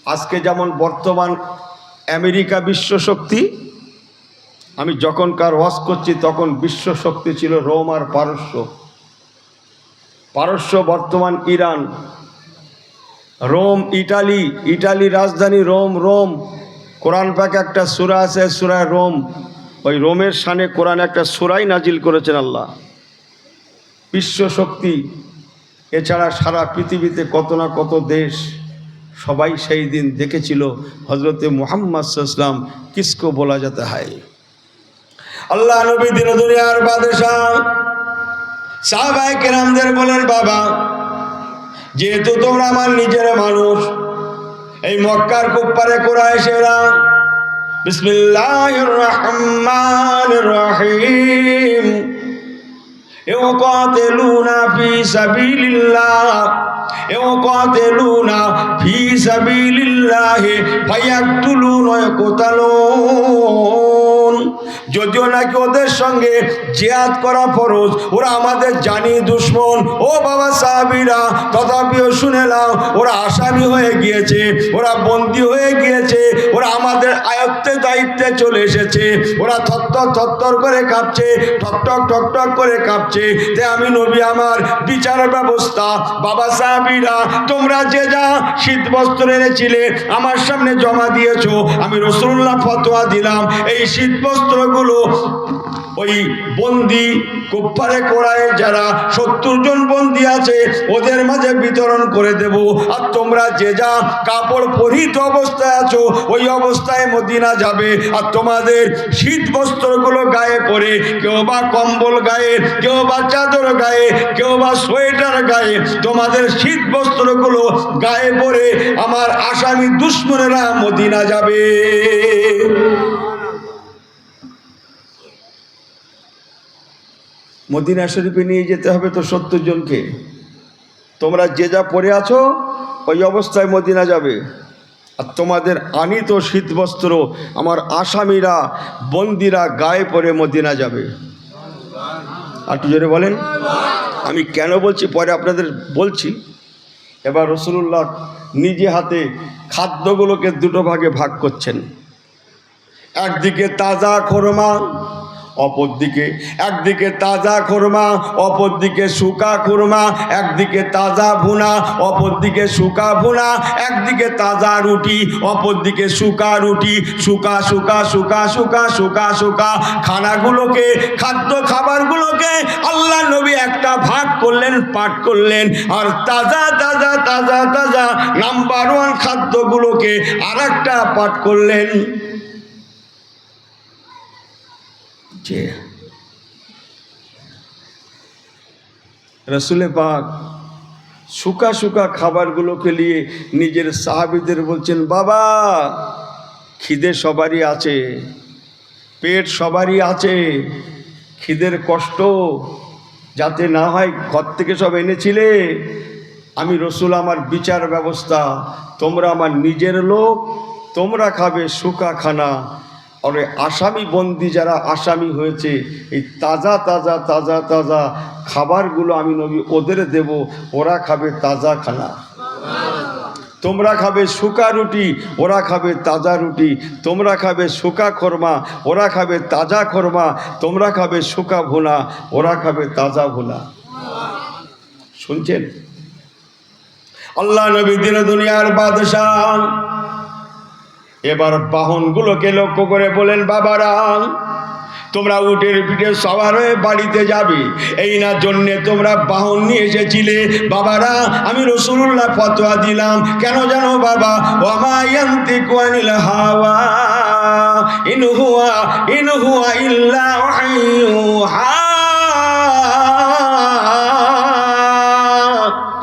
আজকে যেমন বর্তমান আমেরিকা বিশ্ব শক্তি, আমি যখনকার ওয়াজ করছি তখন বিশ্ব শক্তি ছিল রোম আর পারস্য। পারস্য বর্তমান ইরান, রোম ইটালি, ইটালি রাজধানী রোম। রোম কোরআন পাকে একটা সূরা আছে, সূরা রোম, ওই রোমের শানে কোরআন একটা সূরাই নাজিল করেছেন আল্লাহ। বিশ্ব শক্তি। এছাড়া সারা পৃথিবীতে কত না কত দেশ, সবাই সেই দিন দেখেছিল হজরতে মুহাম্মদ সাল্লাল্লাহু আলাইহি ওয়াসাল্লাম কিসকো বলা যেতে হয়। আল্লাহ নবী দিন দুনিয়ার বাদশাহ। সাহাবায়ে কেরামদের বলেন, বাবা যেহেতু তোমরা আমার নিজের মানুষ, এই মক্কার কুফফারে কুরাইশেরা বিসমিল্লাহির রহমানির রহিম ইউকাতিলুনা ফি সাবিলিল্লাহ ইউকাতিলুনা ফি সাবিলিল্লাহ ফায়াকতুলুনা ওয়া ইয়াকতালুন। যদিও নাকি ওদের সঙ্গে জিহাদ করা ফরজ, ওরা আমাদের জানি দুশ্মন। ও বাবা সাহাবীরা, তথাপিও শুনে নাও, ওরা আসামি হয়ে গিয়েছে, ওরা বন্দী হয়ে গিয়েছে, ওরা আমাদের আয়ত্তে দায়িত্বে চলে এসেছে। ওরা থরথর করে কাঁপছে, ঠকঠক করে কাঁপছে। তে আমি নবী আমার বিচার ব্যবস্থা। বাবা সাহাবীরা, তোমরা যে যা শীত বস্ত্র এনেছিলে আমার সামনে জমা দিয়েছো, আমি রাসূলুল্লাহ ফতোয়া দিলাম এই শীত বস্ত্রগুলো ওই বন্দি কুফারে কোরায় যারা 70 জন বন্দি আছে ওদের মাঝে বিতরণ করে দেব। আর তোমরা যে যা কাপড় পরিহিত অবস্থায় আছো ওই অবস্থায় মদিনা যাবে। আর তোমাদের শীত বস্ত্রগুলো গায়ে পরে, কেউ বা কম্বল গায়ে, কেউ বা চাদর গায়ে, কেউ বা সোয়েটার গায়ে, তোমাদের শীত বস্ত্রগুলো গায়ে পরে আমার আসামি দুশমনেরা মদিনা যাবে। মদিনা শরীফে নিয়ে যেতে হবে তো 70 জনকে। তোমরা যে যা পরে আছো ওই অবস্থায় মদিনা যাবে। আর তোমাদের আনিত শীতবস্ত্র আমার আসামিরা বন্দিরা গায়ে পরে মদিনা যাবে। আর একটু জোরে বলেন। আমি কেন বলছি পরে আপনাদের বলছি। এবার রাসূলুল্লাহ নিজে হাতে খাদ্যগুলোকে দুটো ভাগে ভাগ করছেন। একদিকে তাজা খোরমা, একদিকে তাজা খোরমা, অপরদিকে শুকা খোরমা, একদিকে তাজা ভুনা, অপরদিকে শুকা ভুনা, একদিকে তাজা রুটি, অপরদিকে শুকা রুটি, শুকা শুকা শুকা শুকা শুকা শুকা খানাগুলোকে, খাদ্য খাবারগুলোকে আল্লাহ নবী একটা ভাগ করলেন, পাঠ করলেন। আর তাজা তাজা তাজা তাজা নাম্বার 1 খাদ্যগুলোকে আর একটা পাঠ করলেন। রসুলে পাক শুকা শুকা খাবারগুলোকে নিয়ে নিজের সাহাবীদের বলছেন, বাবা খিদে সবারই আছে, পেট সবারই আছে, খিদের কষ্ট যাতে না হয় ঘর থেকে সব এনেছিলে। আমি রসুল, আমার বিচার ব্যবস্থা, তোমরা আমার নিজের লোক, তোমরা খাবে শুকা খানা। আর আসামি বন্দি যারা আসামি হয়েছে এই তাজা তাজা তাজা তাজা খাবারগুলো আমি নবী ওদের দেব, ওরা খাবে তাজা খানা। তোমরা খাবে শুকা রুটি, ওরা খাবে তাজা রুটি। তোমরা খাবে শুকা খোরমা, ওরা খাবে তাজা খোরমা। তোমরা খাবে শুকা ভুনা, ওরা খাবে তাজা ভুনা। শুনছেন? আল্লাহ নবী দিন দুনিয়ার বাদশাহ। এবার বাহনগুলোকে লক্ষ্য করে বলেন, বাবারা তোমরা উটের পিঠে সওয়ার হয়ে বাড়িতে যাবে, এই না জন্যে তোমরা বাহন নিয়ে এসেছিলে। বাবারা আমি রাসূলুল্লাহ ফতোয়া দিলাম, কেন জানো বাবা? ওয়ামা ইয়ান্তিকু আনিল হাওয়া ইন হুয়া ইল্লা ওয়াহয়ুহা।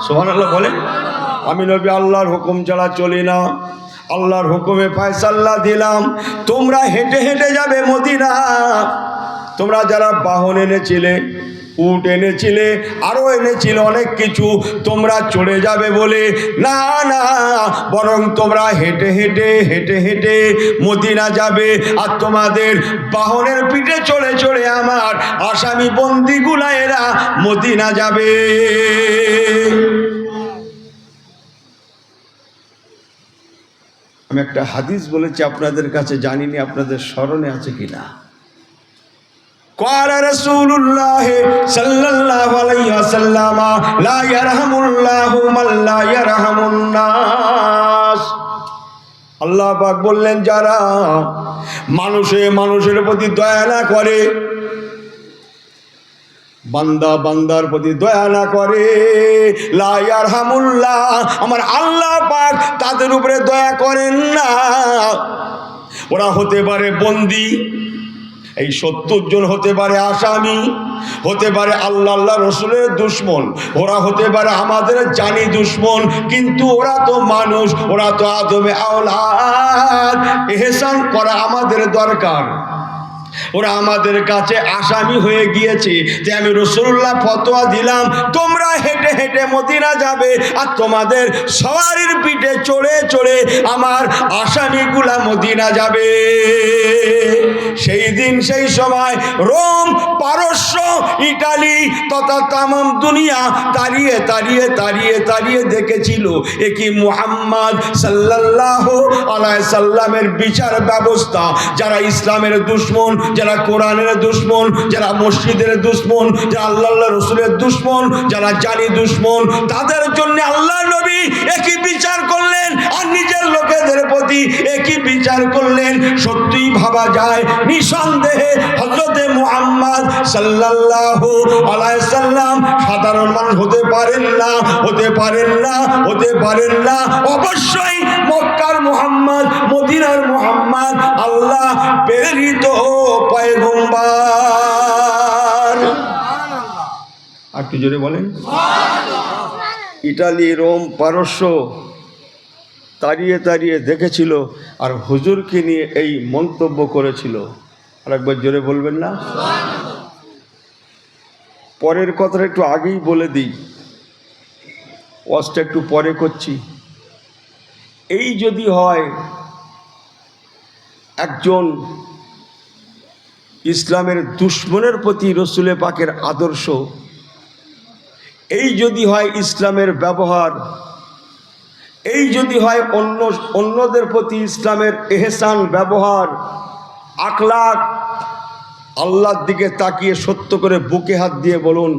সুবহানাল্লাহ বলেন। আমি নবী আল্লাহর হুকুম ছাড়া চলি না, আল্লাহর হুকুমে ফয়সালা দিলাম, তোমরা হেঁটে হেঁটে যাবে মদিনা। তোমরা যারা বাহন এনেছিলে, উট এনেছিলে, আরও এনেছিলে অনেক কিছু, তোমরা চড়ে যাবে বলে না না, বরং তোমরা হেঁটে হেঁটে হেঁটে হেঁটে মদিনা যাবে। আর তোমাদের বাহনের পিঠে চড়ে চড়ে আমার আসামি বন্দিগুলা এরা মদিনা যাবে। আমি একটা হাদিস বলেছি আপনাদের কাছে, জানিনি আপনাদের স্মরণে আছে কিনা। قال رسول الله صلى الله عليه وسلم لا يرحم الله من لا يرحم الناس। আল্লাহ পাক বললেন, যারা মানুষের প্রতি দয়া না করে, বান্দা বান্দার প্রতি দয়া না করে, লা ইয়ারহামুল্লাহ, আমার আল্লাহ পাক তাদের উপরে দয়া করেন না। ওরা হতে পারে বন্দি, এই 70 জন হতে পারে আসামি, হতে পারে আল্লাহ রসুলের দুশমন, ওরা হতে পারে আমাদের জানি দুশমন, কিন্তু ওরা তো মানুষ, ওরা তো আদমে আওলাদ। ইহসান করা আমাদের দরকার। ওরা আমাদের কাছে আসামি হয়ে গিয়েছে, যে আমি রাসূলুল্লাহ ফতোয়া দিলাম তোমরা হেঁটে হেঁটে মদিনা যাবে, আর তোমাদের সওয়ারির পিঠে চড়ে চড়ে আমার আসামিগুলা মদিনা যাবে। সেই দিন সেই সময় রোম, পারস্য, ইটালি তথা তামাম দুনিয়া তাড়িয়ে তাড়িয়ে তাড়িয়ে তাড়িয়ে দেখেছিল এ কি মুহাম্মদ সাল্লাল্লাহু আলাইহি সাল্লামের বিচার ব্যবস্থা। যারা ইসলামের দুশমন, যারা কোরআনের দুশমন, যারা মসজিদের দুশমন, যারা আল্লাহ রসুলের দুশমন, যারা জানি দুশমন, দুশ্মন, তাদের জন্য আল্লাহ নবী একই বিচার করলেন, আর নিজের লোকেদের প্রতি একই বিচার করলেন। সত্যিই ভাবা যায় নিঃসন্দেহে হযরতে মুহাম্মদ সাল্লাল্লাহু আলাইহি সাল্লাম সাধারণ মানুষ হতে পারেন না, হতে পারেন না, হতে পারেন না। অবশ্যই মক্কার মুহাম্মদ, মদিনার মুহাম্মদ আল্লাহ প্রেরিত পয়গম্বর। আর একটু জোরে বলেন। ইটালি, রোম, পারস্য তাড়িয়ে তাড়িয়ে দেখেছিল আর হুজুরকে নিয়ে এই মন্তব্য করেছিল। আর একবার জোরে বলবেন না? পরের কথাটা একটু আগেই বলে দিই, ওয়াজটা একটু পরে করছি। এই যদি হয় একজন ইসলামের দুশ্মনের প্রতি রসুলে পাকের আদর্শ, এই যদি হয় ইসলামের ব্যবহার, এই যদি হয় অন্যদের প্রতি ইসলামের এহসান ব্যবহার, আখলাক, আল্লাহর দিকে তাকিয়ে সত্য করে বুকে হাত দিয়ে বলুন,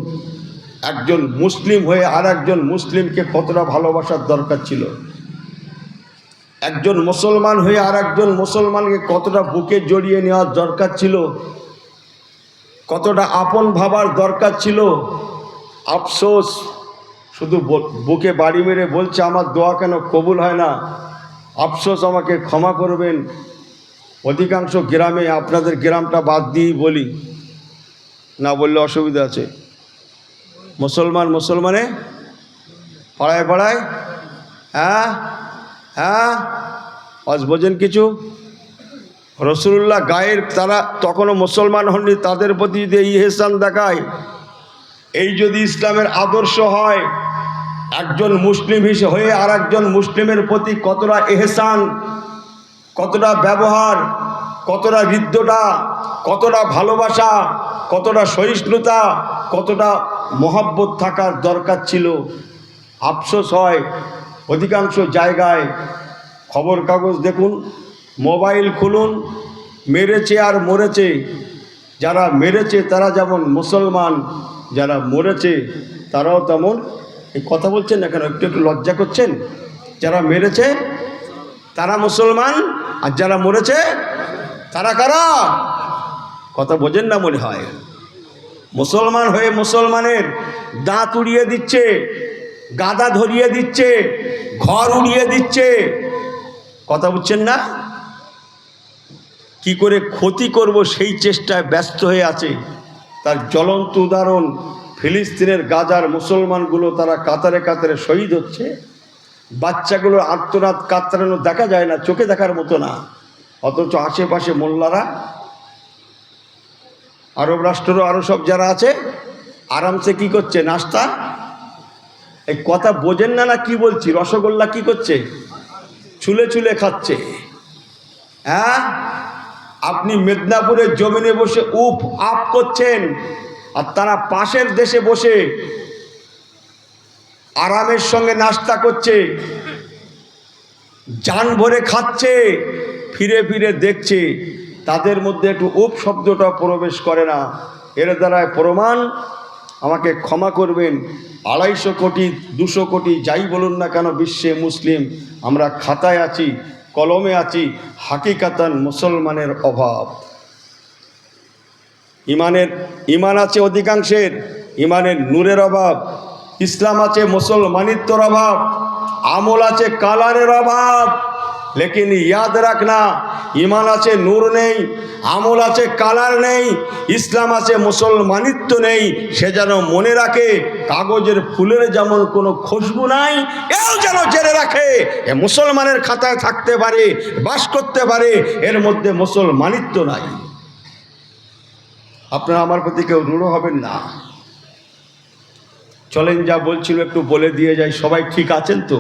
একজন মুসলিম হয়ে আর একজন মুসলিমকে কতটা ভালোবাসার দরকার ছিল? একজন মুসলমান হয়ে আর একজন মুসলমানকে কতটা বুকে জড়িয়ে নেওয়ার দরকার ছিল? কতটা আপন ভাবার দরকার ছিল? আফসোস, শুধু বুকে বাড়ি মেরে বলছে আমার দোয়া কেন কবুল হয় না। আফসোস, আমাকে ক্ষমা করবেন, অধিকাংশ গ্রামে, আপনাদের গ্রামটা বাদ দিয়েই বলি, না বললে অসুবিধা আছে, মুসলমানে পাড়ায় পাড়ায়, হ্যাঁ হ্যাঁ, আজ বোঝেন কিছু? রসুল্লাহ গায়ের, তারা তখনও মুসলমান হননি, তাদের প্রতি যদি এই ইহসান দেখায়, এই যদি ইসলামের আদর্শ হয়, একজন মুসলিম হিসেবে হয়ে আর একজন মুসলিমের প্রতি কতটা এহসান, কতটা ব্যবহার, কতটা হৃদ্যতা, কতটা ভালোবাসা, কতটা সহিষ্ণুতা, কতটা মহব্বত থাকার দরকার ছিল। আফসোস হয় অধিকাংশ জায়গায়, খবর কাগজ দেখুন, মোবাইল খুলুন, মেরেছে আর মরেছে। যারা মেরেছে তারা যেমন মুসলমান, যারা মরেছে তারাও তেমন। এই কথা বলছেন না কেন? একটু একটু লজ্জা করছেন? যারা মেরেছে তারা মুসলমান, আর যারা মরেছে তারা কারা? কথা বোঝেন না মনে হয়। মুসলমান হয়ে মুসলমানের দাঁত উড়িয়ে দিচ্ছে, গাদা ধরিয়ে দিচ্ছে, ঘর উড়িয়ে দিচ্ছে। কথা বুঝছেন না? কি করে ক্ষতি করব সেই চেষ্টায় ব্যস্ত হয়ে আছে। তার জ্বলন্ত উদাহরণ ফিলিস্তিনের গাজার মুসলমানগুলো, তারা কাতারে কাতারে শহীদ হচ্ছে। বাচ্চাগুলোর আর্তনাদ কাতরানো দেখা যায় না, চোখে দেখার মতো না। অথচ আশেপাশে মোল্লারা, আরব রাষ্ট্র, আরও সব যারা আছে, আরামসে কি করছে? নাস্তা। এই কথা বোঝেন না না কি বলছি? রসগোল্লা কি করছে? ছুলে ছুলে খাচ্ছে। হ্যাঁ, আপনি মেদিনীপুরের জমিনে বসে উফ আপ করছেন, আর তারা পাশের দেশে বসে আরামের সঙ্গে নাস্তা করছে, জান ভরে খাচ্ছে, ফিরে ফিরে দেখছে। তাদের মধ্যে একটু উপ শব্দটা প্রবেশ করে না। এর দ্বারায় প্রমাণ, আমাকে ক্ষমা করবেন, 250 কোটি 200 কোটি যাই বলুন না কেন বিশ্বে মুসলিম, আমরা খাতায় আছি, কলমে আছি, হাকিকাতান মুসলমানের অভাব। ইমান আছে অধিকাংশের, ইমানের নূরের অভাব। ইসলাম আছে মুসলমানিত্বর অভাব, আমল আছে কালারের অভাব। লেকিন ইয়াদ রাখনা, ইমান আছে নূর নেই, আমল আছে কালার নেই, ইসলাম আছে মুসলমানিত্ব নেই। সে যেন মনে রাখে, কাগজের ফুলের যেমন কোনো খুশবু নাই, এও যেন জেনে রাখে এ মুসলমানের খাতায় থাকতে পারে, বাস করতে পারে, এর মধ্যে মুসলমানিত্ব নাই। আপনারা আমার প্রতি কেউ রূঢ় হবেন না। চলেন, যা বলছিল একটু বলে দিয়ে যাই। সবাই ঠিক আছেন তো?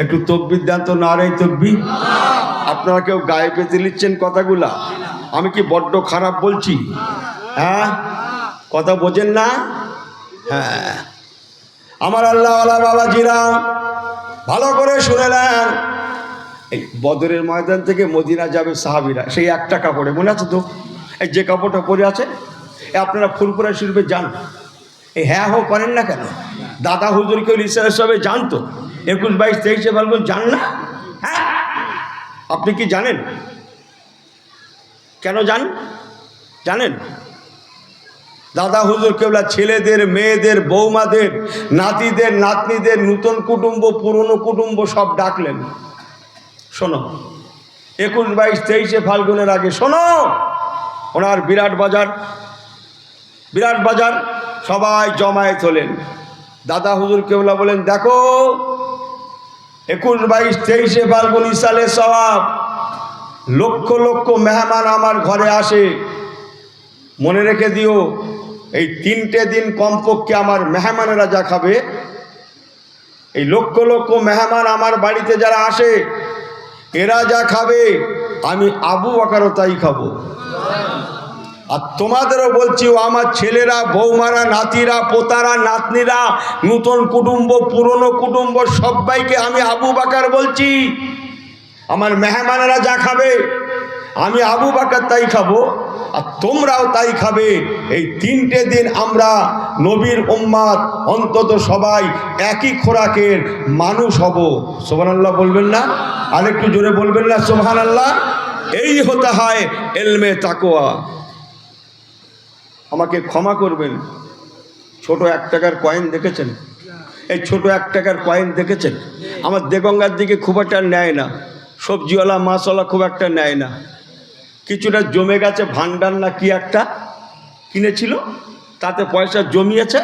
একটু তকবির দেন তো, নারে তকবির। আপনারা কেউ গায়ে পেতে নিচ্ছেন কথাগুলা? আমি কি বড্ড খারাপ বলছি? হ্যাঁ, কথা বোঝেন না? হ্যাঁ, আমার আল্লাহওয়ালা বাবাজিরা ভালো করে শুনে নেন। এই বদরের ময়দান থেকে মদিনা যাবে সাহাবীরা, সেই একটা কাপড়ে, মনে আছে তো? এই যে কাপড়টা পরে আছে, আপনারা ফুরফুরা শরীফে যান, এই হ্যাঁ হো করেন না কেন? দাদা হুজুর কেউ ইসলামের সবে জানতো? 21, 22, 23 ফাল্গুন জান না? হ্যাঁ, আপনি কি জানেন? কেন জানেন? দাদা হুজুর কেবলা ছেলেদের, মেয়েদের, বৌমাদের, নাতিদের, নাতনিদের, নূতন কুটুম্ব, পুরনো কুটুম্ব সব ডাকলেন। শোনো, 21, 22, 23 ফাল্গুনের আগে শোনো, ওনার বিরাট বাজার সবাই জমায়েত হলেন। দাদা হুজুর কেবলা বলেন, দেখো 21, 22, 23 ফাল্গুন ইসালে সওয়াব, লক্ষ লক্ষ মেহমান আমার ঘরে আসে, মনে রেখে দিও এই 3টে দিন কমপক্ষে আমার মেহমানেরা যা খাবে, এই লক্ষ লক্ষ মেহমান আমার বাড়িতে যারা আসে এরা যা খাবে আমি আবু বকরও তাই খাবো। আর তোমাদেরও বলছি, ও আমার ছেলেরা, বৌমারা, নাতিরা, পোতারা, নাতনিরা, নূতন কুটুম্ব, পুরনো কুটুম্ব সবাইকে আমি আবু বকর বলছি, আমার মেহমানেরা যা খাবে আমি আবু বকর তাই খাবো, আর তোমরাও তাই খাবে। এই 3টে দিন আমরা নবীর উম্মত অন্তত সবাই একই খোরাকের মানুষ হব। সুবহানাল্লাহ বলবেন না? আরেকটু জোরে বলবেন না সুবহানাল্লাহ? এই হতে হয় ইলমে তাকওয়া। আমাকে ক্ষমা করবেন, ছোট 1 টাকার কয়েন দেখেছেন? এই ছোট 1 টাকার কয়েন দেখেছেন? আমার দেগঙ্গার দিকে খুব একটা নেয় না, সবজিওয়ালা মাছওয়ালা খুব একটা নেয় না। কিছুটা জমে গেছে, ভান্ডার না কি একটা কিনেছিল, তাতে পয়সা জমিয়েছে,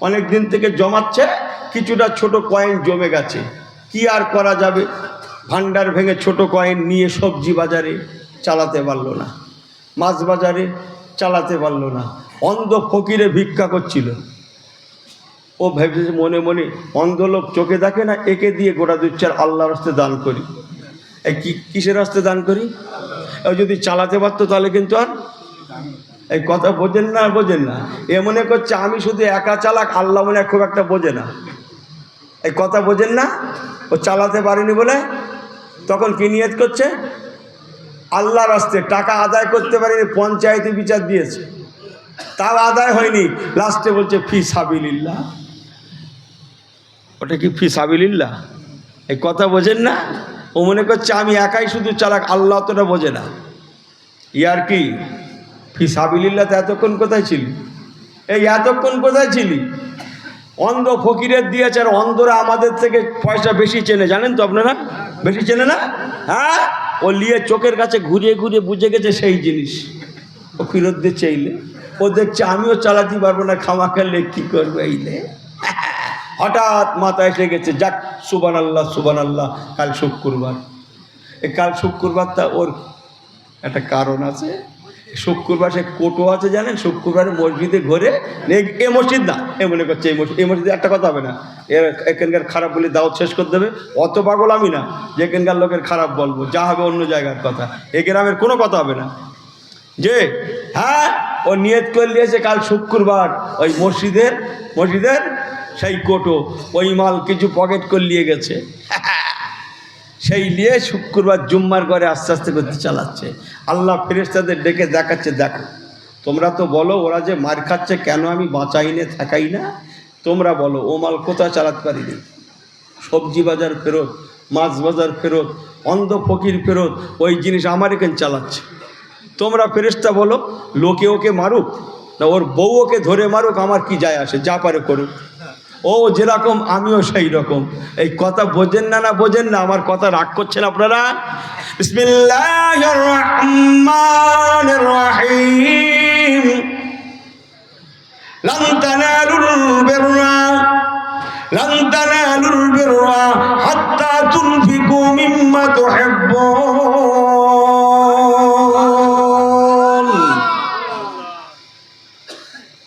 অনেক দিন থেকে জমাচ্ছে, কিছুটা ছোট কয়েন জমে গেছে। কি আর করা যাবে, ভান্ডার ভেঙে ছোট কয়েন নিয়ে সবজি বাজারে চালাতে পারলো না, মাছ বাজারে চালাতে পারলো না। অন্ধ ফকিরে ভিক্ষা করছিল, ও ভেবেছে মনে মনে, অন্ধ লোক চোখে দেখে না, একে দিয়ে গোটা দিচ্ছে আর আল্লাহর রাস্তায় দান করি। এই কিসের রাস্তায় দান করি? ও যদি চালাতে পারতো তাহলে কিন্তু আর, এই কথা বোঝেন না? এ মনে করছে আমি শুধু একা চালাক, আল্লাহ মনে খুব একটা বোঝে না। এই কথা বোঝেন না? ও চালাতে পারেনি বলে তখন কি নিয়ত করছে? আল্লাহর রাস্তায় টাকা আদায় করতে পারেনি, পঞ্চায়েতে বিচার দিয়েছে, তাও আদায় হয়নি, লাস্টে বলছে ফি সাবিলিল্লাহ। ওটা কি ফি সাবিলিল্লাহ? এই কথা বোঝেন না? ও মনে করছে আমি একাই শুধু চালাক, আল্লাহ তোটা বোঝে না। ইয়ার কি ফি সাবিলিল্লাহ? এতক্ষণ কোথায় ছিলি? এতক্ষণ কোথায় ছিলি? অন্ধ ফকিরের দিয়েছে, আর অন্ধরা আমাদের থেকে পয়সা বেশি চেনে, জানেন তো আপনারা? বেশি চেনে না? হ্যাঁ, ও নিয়ে চোখের কাছে ঘুরিয়ে বুঝে গেছে সেই জিনিস, ও ফেরত দিয়ে চাইলে ও দেখছে আমিও চালাতে পারবো না, খামা খেললে কী করবো। এইলে হঠাৎ মাথায় এসে গেছে, যাক সুবহানাল্লাহ, কাল শুক্রবার। এই কাল শুক্রবারটা ওর একটা কারণ আছে। শুক্রবার সে কোটো আছে, জানেন? শুক্রবারে মসজিদে ঘরে, এ মসজিদ না, এ মনে করছে এই মসজিদে একটা কথা হবে না, এখানকার খারাপ বলে দাওয়াত শেষ করে দেবে। অত পাগল আমি না যে এখানকার লোকের খারাপ বলবো, যা হবে অন্য জায়গার কথা, এ গ্রামের কোনো কথা হবে না। যে হ্যাঁ, ও নিয়ত করে নিয়েছে কাল শুক্রবার, ওই মসজিদের সেই কোটো, ওই মাল কিছু পকেট করে নিয়ে গেছে, সেই নিয়ে শুক্রবার জুম্মার ঘরে আস্তে আস্তে করতে চালাচ্ছে। আল্লাহ ফেরেশতাদের ডেকে দেখাচ্ছে, দেখো তোমরা তো বলো ওরা যে মার খাচ্ছে কেন আমি বাঁচাই না, থাকাই না, তোমরা বলো ও মাল কোথায় চালাতে পারিনি। সবজি বাজার ফেরত, মাছ বাজার ফেরত, অন্ধ ফকির ফেরত, ওই জিনিস আমার এখানে চালাচ্ছে। তোমরা ফেরেশতা বলো, লোকে ওকে মারুক না ওর বউ ওকে ধরে মারুক, আমার কি যায় আসে, যা পারে করুক, ও যেরকম আমিও সেই রকম। এই কথা বোঝেন না? আমার কথা রাগ করছেন আপনারা? বিসমিল্লাহির রহমানির রহিম। লান তানালুল বিররা হাত্তা তুনফিকু মিম্মা তুহিব্বুন।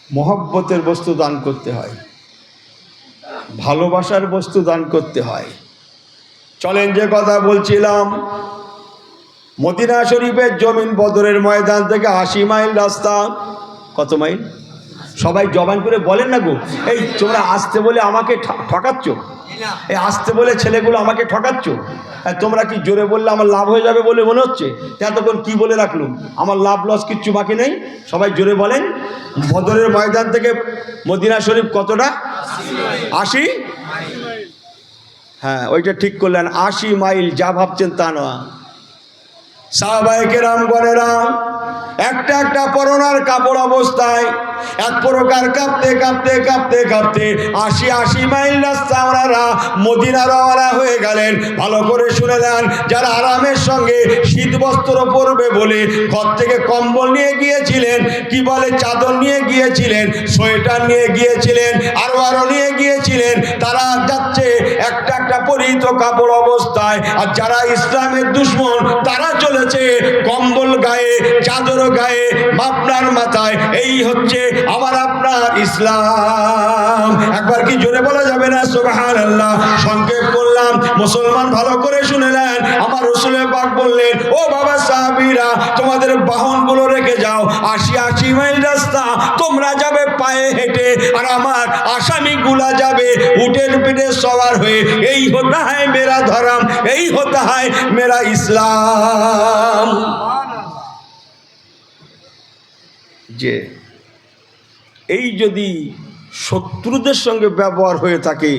মহব্বতের বস্তু দান করতে হয়, ভালোবাসার বস্তু দান করতে হয়। চলেন, যে কথা বলছিলাম, মদিনা শরীফের জমিন, বদরের ময়দান থেকে 80 মাইল রাস্তা। কত মাইল? সবাই জবান করে বলেন না গো। এই তোমরা আসতে বলে আমাকে ঠকাচ্ছ, এই আসতে বলে ছেলেগুলো আমাকে ঠকাচ্ছ। তোমরা কি জোরে বললে আমার লাভ হয়ে যাবে বলে মনে হচ্ছে? এতক্ষণ কি বলে রাখলুম, আমার লাভ লস কিচ্ছু বাকি নেই। সবাই জোরে বলেন। বদরের ময়দান থেকে মদিনা শরীফ কতটা? 80। হ্যাঁ, ওইটা ঠিক করলেন, 80 মাইল। যা ভাবছেন তা নয়। সাহাবায়ে কেরামগণেরা একটা একটা পরনার কাপড় অবস্থায় এক প্রকার কাঁপতে কাঁপতে কাঁপতে কাঁপতে 80 মাইল রাস্তা ওনারা মদিনা রওনা হয়ে গেলেন। ভালো করে শুনে নেন, যারা আরামের সঙ্গে শীত বস্ত্র পরবে বলে ঘর থেকে কম্বল নিয়ে গিয়েছিলেন, কি বলে চাদর নিয়ে গিয়েছিলেন, সোয়েটার নিয়ে গিয়েছিলেন, আরো নিয়ে গিয়েছিলেন, তারা যাচ্ছে একটা একটা পরিহিত কাপড় অবস্থায়। আর যারা ইসলামের দুশমন তারা চলেছে কম্বল গায়ে, চাদর গায়ে, মাপনার মাথায়। এই হচ্ছে আমার আপনার ইসলাম। একবার কি জোরে বলা যাবে না সুবহানাল্লাহ? সংক্ষেপ করলাম, মুসলমান ভালো করে শুনে নেন। আমার রাসূল পাক বললেন, ও বাবা সাহাবীরা, তোমাদের বাহনগুলো রেখে যাও। 80 মাইল রাস্তা তোমরা যাবে পায়ে হেঁটে, আর আমার আসামিগুলা যাবে উটের পিঠে সওয়ার হয়ে। এই হতা হয় মেরা ধর্ম, এই হতা হয় মেরা ইসলাম। যে এই যদি শত্রুদের সঙ্গে ব্যবহার হয়ে থাকে,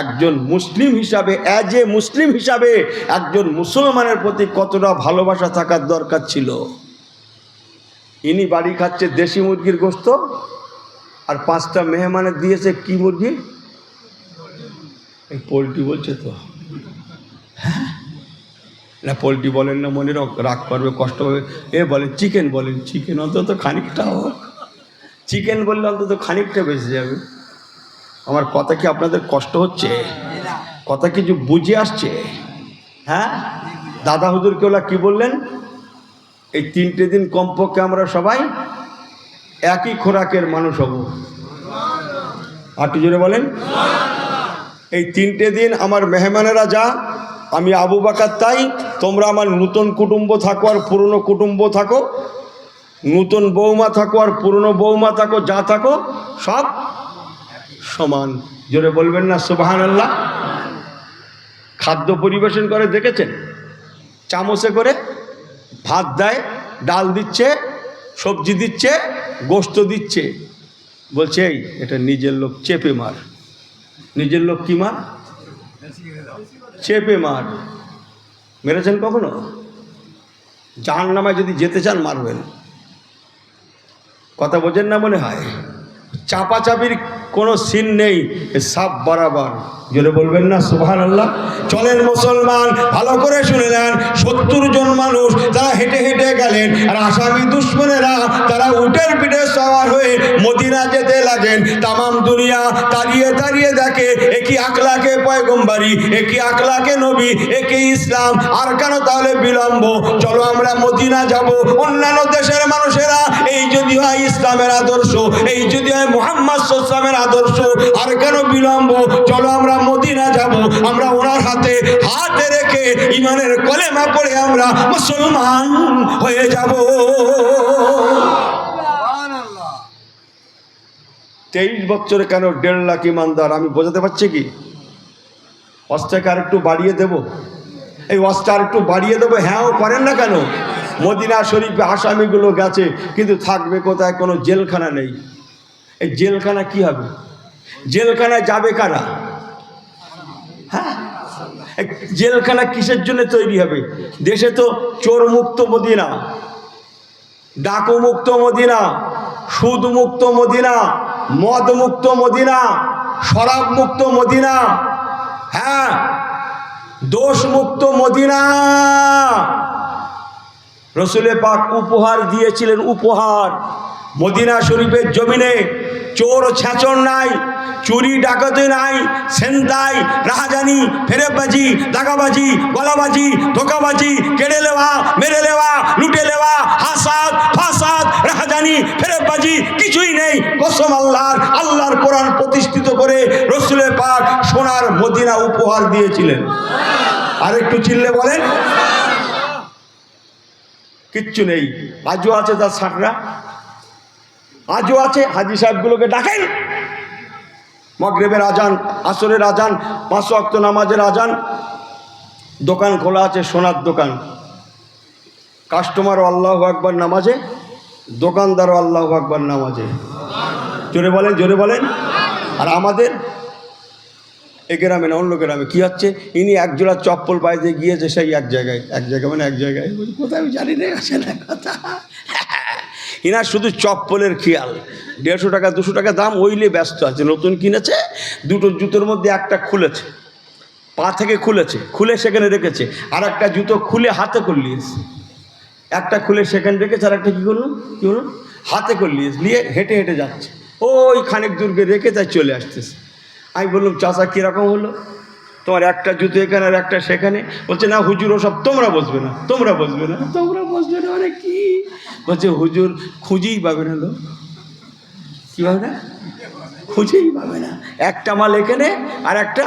একজন মুসলিম হিসাবে, অ্যাজ এ মুসলিম হিসাবে একজন মুসলমানের প্রতি কতটা ভালোবাসা থাকার দরকার ছিল। ইনি বাড়ি খাচ্ছে দেশি মুরগির গোশত, আর 5টা মেহমানের দিয়েছে কি মুরগি? এই পোলট্রি বলছে তো, হ্যাঁ না পোলট্রি বলেন না, মনে রাগ করবে, কষ্ট হবে। এ বলেন চিকেন, বলেন চিকেন, অন্তত খানিকটা হোক। চিকেন বললে অন্তত খানিকটা বেঁচে যাবে। আমার কথা কি আপনাদের কষ্ট হচ্ছে? কথা কিছু বুঝে আসছে? হ্যাঁ, দাদা হুজুরকে ওলা কি বললেন? এই 3টে দিন কমপক্ষে আমরা সবাই একই খোরাকের মানুষ হব। আর কি জোরে বলেন? এই 3টে দিন আমার মেহমানেরা যা, আমি আবু বকর তাই। তোমরা আমার নতুন কুটুম্ব থাকো আর পুরনো কুটুম্ব থাকো, নতুন বৌমা থাকো আর পুরনো বৌমা থাকো, যা থাকো সব সমান। জোরে বলবেন না সুবহানাল্লাহ? খাদ্য পরিবেশন করে দেখেছেন? চামচে করে ভাত দেয়, ডাল দিচ্ছে, সবজি দিচ্ছে, গোশত দিচ্ছে, বলছে এই এটা নিজের লোক, চেপে মার। নিজের লোক কি মার? চেপে মার। মেরেছেন কখনো? জাহান্নামে যদি যেতে চান মারবেন। কথা বোঝেন না মনে হয়? চাপাচাপির কোনো সিন নেই, সাপ বরাবর। জোরে বলবেন না সুবহানাল্লাহ? চলেন মুসলমান, ভালো করে শুনে নেন। 70 জন মানুষ তারা হেঁটে হেঁটে গেলেন, আর আসামি দুশ্মনেরা তারা উটের পিঠে সওয়ার হয়ে মদিনা যেতে লাগেন। তামাম দুনিয়া তাড়িয়ে তাড়িয়ে দেখে, একই আখলাকে পয়গম্বরী, একই আখলাকে নবী, একই ইসলাম, আর কেন তাহলে বিলম্ব? চলো আমরা মদিনা যাব। অন্যান্য দেশের মানুষেরা এই যদি হয় ইসলামের আদর্শ, এই যদি হয় মুহাম্মদ সাল্লাল্লাহু আলাইহি ওয়াসাল্লামের আদর্শ, আর কেন বিলম্ব? চলো আমরা মদিনা যাব। আমরা ওনার হাতে হাতে রেখে ইমানের কলেমা পড়ে আমরা মুসলমান হয়ে যাব। 23 বছরে কেন 1.5 লাখ ইমানদার? আমি বোঝাতে পারছি কি? অস্ত্রকে আর একটু বাড়িয়ে দেব, এই অস্ত্র আর একটু বাড়িয়ে দেবো। হ্যাঁও করেন না কেন? মদিনা শরীফে আসামিগুলো গেছে, কিন্তু থাকবে কোথায়? কোনো জেলখানা নেই। এই জেলখানা কি হবে? জেলখানায় যাবে কারা? হ্যাঁ, জেলখানা কিসের জন্য তৈরি হবে? দেশে তো চোর মুক্ত মদিনা, ডাকু মুক্ত মদিনা, সুদ মুক্ত মদিনা, মদ মুক্ত মদিনা, শরাব মুক্ত মদিনা, হ্যাঁ দোষ মুক্ত মদিনা। রসুল পাক উপহার দিয়েছিলেন, উপহার। মদিনা শরীফের জমিনে চোর ছেঁচড় নাই, চুরি ডাকাতি নাই, ছিনতাই, রাহাজানি, ফেরেববাজি, দাগাবাজি, গলাবাজি, ধোকাবাজি, কেড়ে নেওয়া, মেরে নেওয়া, লুটে নেওয়া, হাসাদ, ফাসাদ, রাহাজানি, ফেরেববাজি কিছুই নেই। কসম আল্লাহর, আল্লাহর কোরআন প্রতিষ্ঠিত করে রসুল পাক সোনার মদিনা উপহার দিয়েছিলেন। আর একটু চিল্লে বলেন। কিচ্ছু নেই। আজও আছে তার সাঁকড়া, আজও আছে। হাজি সাহেবগুলোকে ডাকেন, মাগরিবের আজান, আসরের আজান, 5 ওয়াক্ত নামাজের আজান, দোকান খোলা আছে, সোনার দোকান, কাস্টমারও আল্লাহু আকবার নামাজে, দোকানদারও আল্লাহু আকবার নামাজে। জোরে বলেন, জোরে বলেন। আর আমাদের এ গ্রামে না, অন্য গ্রামে কী হচ্ছে, ইনি একজোড়া চপ্পল পাইতে গিয়েছে, সেই এক জায়গায় মানে এক জায়গায়, কোথায় আমি জানি না, আসে না কথা। ইনার শুধু চপ্পলের খেয়াল, 150 টাকা 200 টাকা দাম, ওইলে ব্যস্ত আছে। নতুন কিনেছে, দুটো জুতোর মধ্যে একটা খুলেছে, পা থেকে খুলেছে, খুলে সেখানে রেখেছে, আর একটা জুতো খুলে হাতে করলিয়েছে, একটা খুলে সেখানে রেখেছে, আর একটা কী করলো হাতে করলিয়েছে, নিয়ে হেঁটে হেঁটে যাচ্ছে, ওই খানিক দূরকে রেখে তাই চলে আসতেছে। আমি বললাম, চাচা কীরকম হলো তোমার, একটা জুতো এখানে আর একটা সেখানে? বলছে, না হুজুর ওসব তোমরা বসবে না, তোমরা বসবে না, তোমরা বসবে না, মানে কি? বলছে, হুজুর খুঁজেই পাবে না, লোক কী পাবে না, খুঁজেই পাবে না, একটা মাল এখানে আর একটা,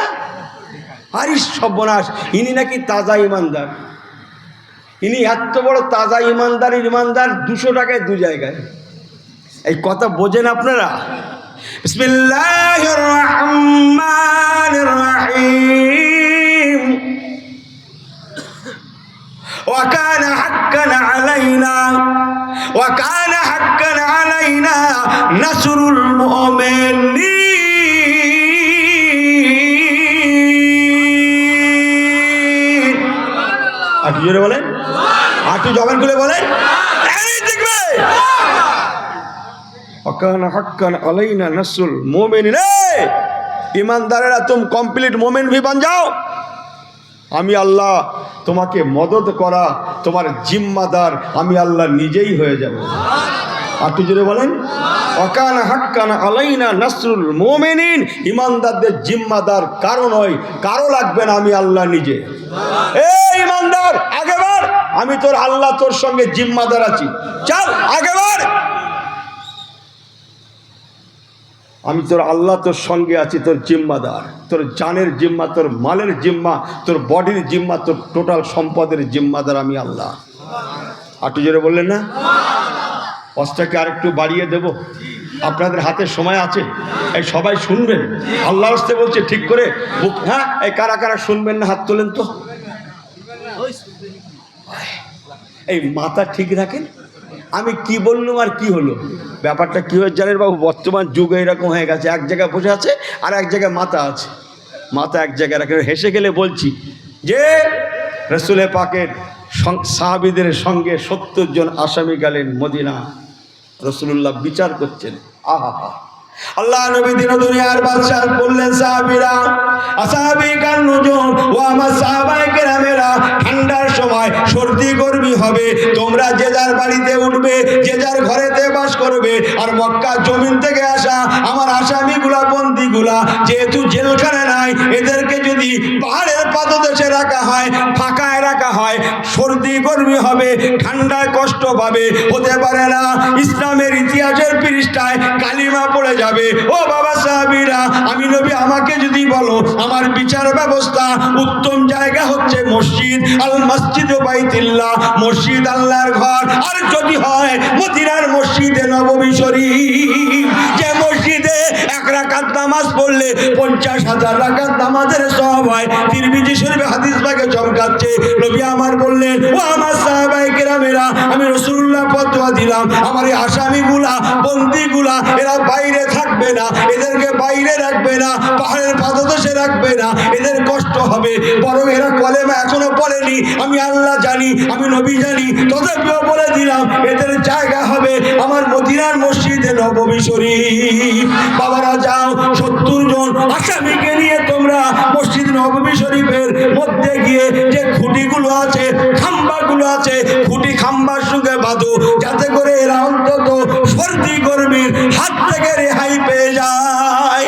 আরিস সর্বনাশ। ইনি নাকি তাজা ইমানদার, ইনি এত বড় তাজা ইমানদার 200 টাকায় 2 জায়গায়। এই কথা বোঝেন আপনারা? বিসমিল্লাহির রহমানির রহিম। ওয়া কানা হাক্কান আলাইনা নাসরুল মুমিনিন। আটু জোরে বলেন, আটু জবান খুলে বলেন, দেখবে ওয়াকানা হাক্কান আলাইনা নাসরুল মুমিনিন। ইমানদারেরা, তুম কমপ্লিট মোমেন ভি বান যাও, আমি আল্লাহ তোমাকে মদত করা, তোমার জিম্মাদার আমি আল্লাহ নিজেই হয়ে যাব। আটু জোরে বলেন, ওয়াকানা হাক্কান আলাইনা নাসরুল মুমিনিন। ইমানদারদের জিম্মাদার কারো নয়, কারো লাগবে না, আমি আল্লাহ নিজে। এই ইমানদার, আগেবার, আমি তোর আল্লাহ, তোর সঙ্গে জিম্মাদার আছি, চল আগেবার, আমি তোর আল্লাহ, তোর সঙ্গে আছি, তোর জিম্মাদার, তোর জানের জিম্মা, তোর মালের জিম্মা, তোর বডির জিম্মা, তোর টোটাল সম্পদের জিম্মাদার আমি আল্লাহ। আটু জোরে বললেন না? অস্ত্রকে আরেকটু বাড়িয়ে দেব, আপনাদের হাতে সময় আছে, এই সবাই শুনবেন, আল্লাহর হস্তে বলছে, ঠিক করে বুক। হ্যাঁ, এই কারা কারা শুনবেন না হাত তোলেন তো। এই মাথা ঠিক রাখেন, আমি কি বললাম আর কি হলো, ব্যাপারটা কি হয়ে জানেন বাবু, বর্তমান যুগে এরকম হয়ে গেছে, এক জায়গায় বসে আছে আর এক জায়গায় মাথা আছে, মাথা এক জায়গায় রাখে। হেসে গেলে বলছি যে রাসূল পাকের সাহাবীদের সঙ্গে 70 জন আসামি গেলেন মদিনা, রাসূলুল্লাহ বিচার করছেন। আহা, আল্লাহ নবী দিন দুনিয়ার বাদশাহ বললেন, সাহাবীরা, আসহাবী কান নুজুম, ও আমার সাহাবায়ে কেরামেরা, ঠান্ডার সময় সর্দি গরমি হবে, তোমরা যে যার বাড়িতে উঠবে, যে যার ঘরেতে বাস করবে। আর মক্কা জমিন থেকে আসা আমার আসামিগুলা, বন্দীগুলা, যেহেতু জেলখানা নাই, এদেরকে যদি পাহাড়ের পাদদেশে রাখা হয়, ফাঁকায় রাখা হয়, সর্দি গরমি হবে, ঠান্ডায় কষ্ট পাবে, হতে পারে না ইসলামের ইতিহাসের পৃষ্ঠায় কালিমা পড়ে যাবে। ও বাবা সাহাবীরা, আমি নবী, আমাকে যদি বলো আমার বিচার ব্যবস্থা উত্তম জায়গা হচ্ছে মসজিদ, আল মসজিদ বাইতুল্লাহ, মসজিদ আল্লাহর ঘর, আর যদি হয় মদিনার মসজিদে নববী শরীফ, যে মসজিদে 1 রাকাত নামাজ পড়লে 50,000 রাকাত নামাজের সওয়াব হয়। তিরমিজি শরীফে হাদিস পাকে চমকাচ্ছে, নবী আমার বললেন, ও আমার সাহাবায়ে কেরামেরা, আমি রাসূলুল্লাহ ফতোয়া দিলাম, আমার এই আসামিগুলা, বন্দীগুলা, এরা বাইরে থাকবে না, এদেরকে বাইরে রাখবে না, পাহাড়ের পাদদেশে রাখবে না, এদের কষ্ট হবে, বরং এরা কলেমা এখনো পড়েনি, আমি আল্লাহ জানি, আমি নবী জানি, তথাপিও বলে দিলাম, এদের জায়গা হবে আমার মদিনার মসজিদে নববী শরীফ। বাবারা যাও, 70 জন আসামিকে নিয়ে তোমরা মসজিদ নববী শরীফের মধ্যে গিয়ে যে খুঁটিগুলো আছে, খাম্বাগুলো আছে, খুঁটি খাম্বার সঙ্গে বাঁধো, যাতে করে এরা অন্তত সর্দি গরমির হাত থেকে রেহাই পেয়ে যায়।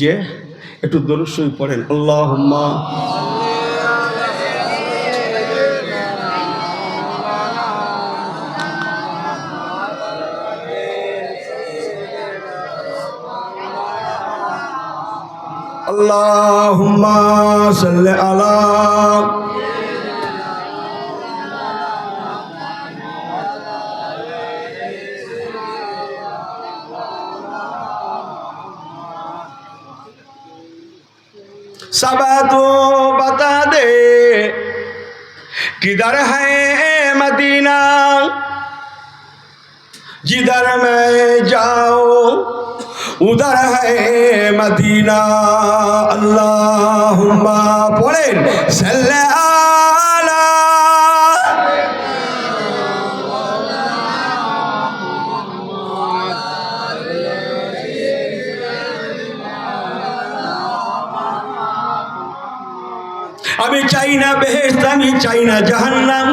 যে একটু দরুদ শরীফ পড়েন, আল্লাহুম্মা আল্লাহুম্মা সাল্লি আলা सबा तो बता दे किधर है मदीना जिधर मैं जाऊं उधर है मदीना अल्लाहुम्मा पढ़ें सल्ले आला আমি চাই না বেহেশত আমি চাই না জাহান্নাম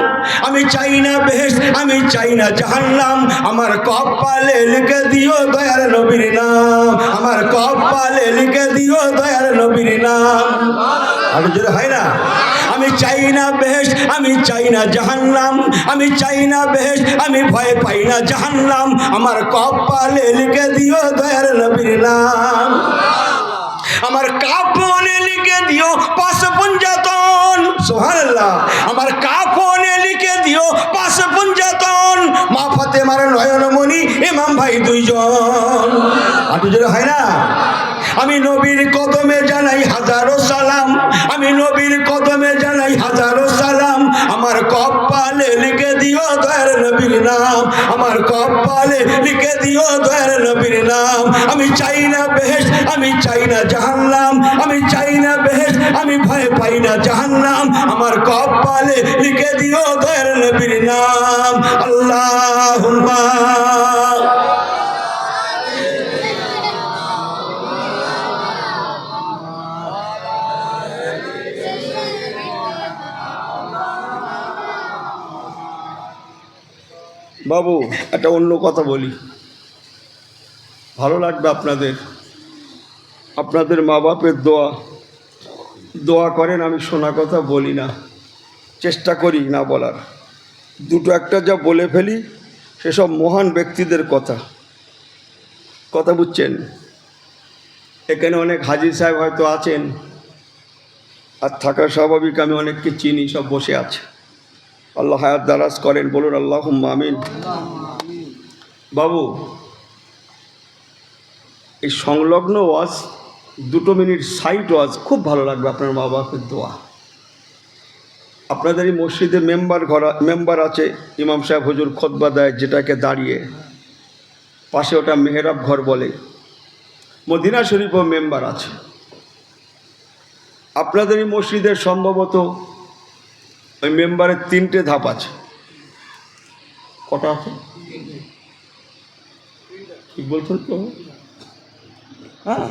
আমি চাই না বেহেশত আমি চাই না জাহান্নাম আমার কপালে লিখে দিও দয়ার নবীর নাম আমার কপালে লিখে দিও দয়ার নবীর নাম আর যদি হয় না আমি চাই না বেহেশত আমি চাই না জাহান্নাম আমি চাই না বেহেশত আমি ভয় পাই না জাহান্নাম আমার কপালে লিখে দিও দয়ার নবীর নাম আমার কাফনে লিখে দিও পাঁচ পঞ্জাতন সুবহানাল্লাহ আমার কাফনে লিখে দিও পাঁচ পঞ্জাতন মা ফাতেমার নয়নমণি ইমাম ভাই দুইজন আর যদি হয় না আমি নবীর কদমে জানাই হাজারো সালাম আমি নবীর কদমে জানাই হাজারো সালাম আমার কপালে লিখে দিও দয়ার নবীর নাম আমার কপালে লিখে দিও দয়ার নবীর নাম আমি চাই না বেহেশত আমি চাই না জাহান্নাম আমি চাই না বেহেশত আমি ভয় পাই না জাহান্নাম আমার কপালে লিখে দিও দয়ার নবীর নাম আল্লাহুম্মা বাবু একটা অন্য কথা বলি ভালো লাগবে আপনাদের আপনাদের মা বাপের দোয়া করেন আমি শোনা কথা বলি না চেষ্টা করি না বলার দুটো একটা যা বলে ফেলি সেসব মহান ব্যক্তিদের কথা বুঝছেন এখানে অনেক হাজী সাহেব হয়তো আছেন আর থাকা স্বাভাবিক আমি অনেককে চিনি সব বসে আছে আল্লাহ হায়াত দারাজ করেন বলুন আল্লাহুম্মা আমিন বাবু এই সংলগ্ন ওয়াজ 2 মিনিট সাইড ওয়াজ খুব ভালো লাগবে আপনার মা বাপের দোয়া আপনাদের এই মসজিদে মেম্বার আছে ইমাম সাহেব হুজুর খুতবা দেয় যেটাকে দাঁড়িয়ে পাশে ওটা মেহরাব ঘর বলে মদিনা শরীফও মেম্বার আছে আপনাদের এই মসজিদের সম্ভবত ওই মেম্বারের 3টে ধাপ আছে কটা আছে ঠিক বলছেন তো হ্যাঁ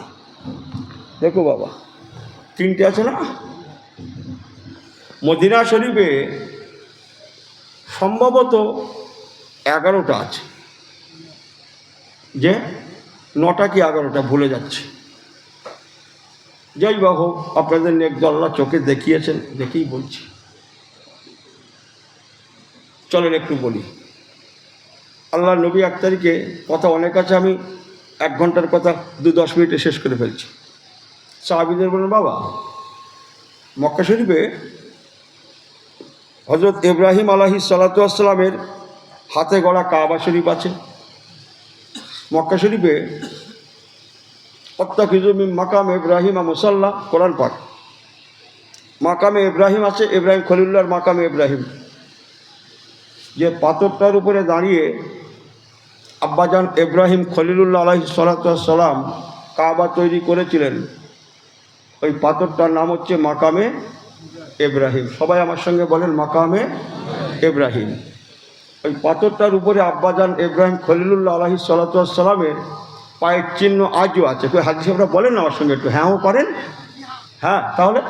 দেখো বাবা 3টে আছে না মদিনা শরীফে সম্ভবত 11টা আছে যে 9টা কি 11টা ভুলে যাচ্ছে যাই বা হোক আপনাদের নেক আল্লাহ চোখে দেখিয়েছেন দেখেই বলছি চলেন একটু বলি আল্লাহ নবী 1 তারিখে কথা অনেক আছে আমি 1 ঘন্টার কথা 2-10 মিনিটে শেষ করে ফেলছি সাহাবীদের বলেন বাবা মক্কা শরীফে হযরত ইব্রাহিম আলাইহিস সালাতু ওয়াস সালামের হাতে গড়া কাবা শরীফ আছে মক্কা শরীফে অত্তাখিযু মিন মাকাম ইব্রাহিম মুসাল্লা কোরআন পাক মাকামে ইব্রাহিম আছে ইব্রাহিম খলিলুল্লাহর মাকামে ইব্রাহিম যে পাথরটার উপরে দাঁড়িয়ে আব্বাজান ইব্রাহিম খলিলুল্লাহ আলাইহিস সালাতু ওয়াস সালাম কাবা তৈরি করেছিলেন ওই পাথরটার নাম হচ্ছে মাকামে ইব্রাহিম সবাই আমার সঙ্গে বলেন মাকামে ইব্রাহিম ওই পাথরটার উপরে আব্বাজান ইব্রাহিম খলিলুল্লাহ আলাইহিস সালাতু ওয়াস সালামের পায়ের চিহ্ন আজও আছে কেউ হাদিস সাহেবরা বলেন না আমার সঙ্গে একটু হ্যাঁও করেন হ্যাঁ তাহলে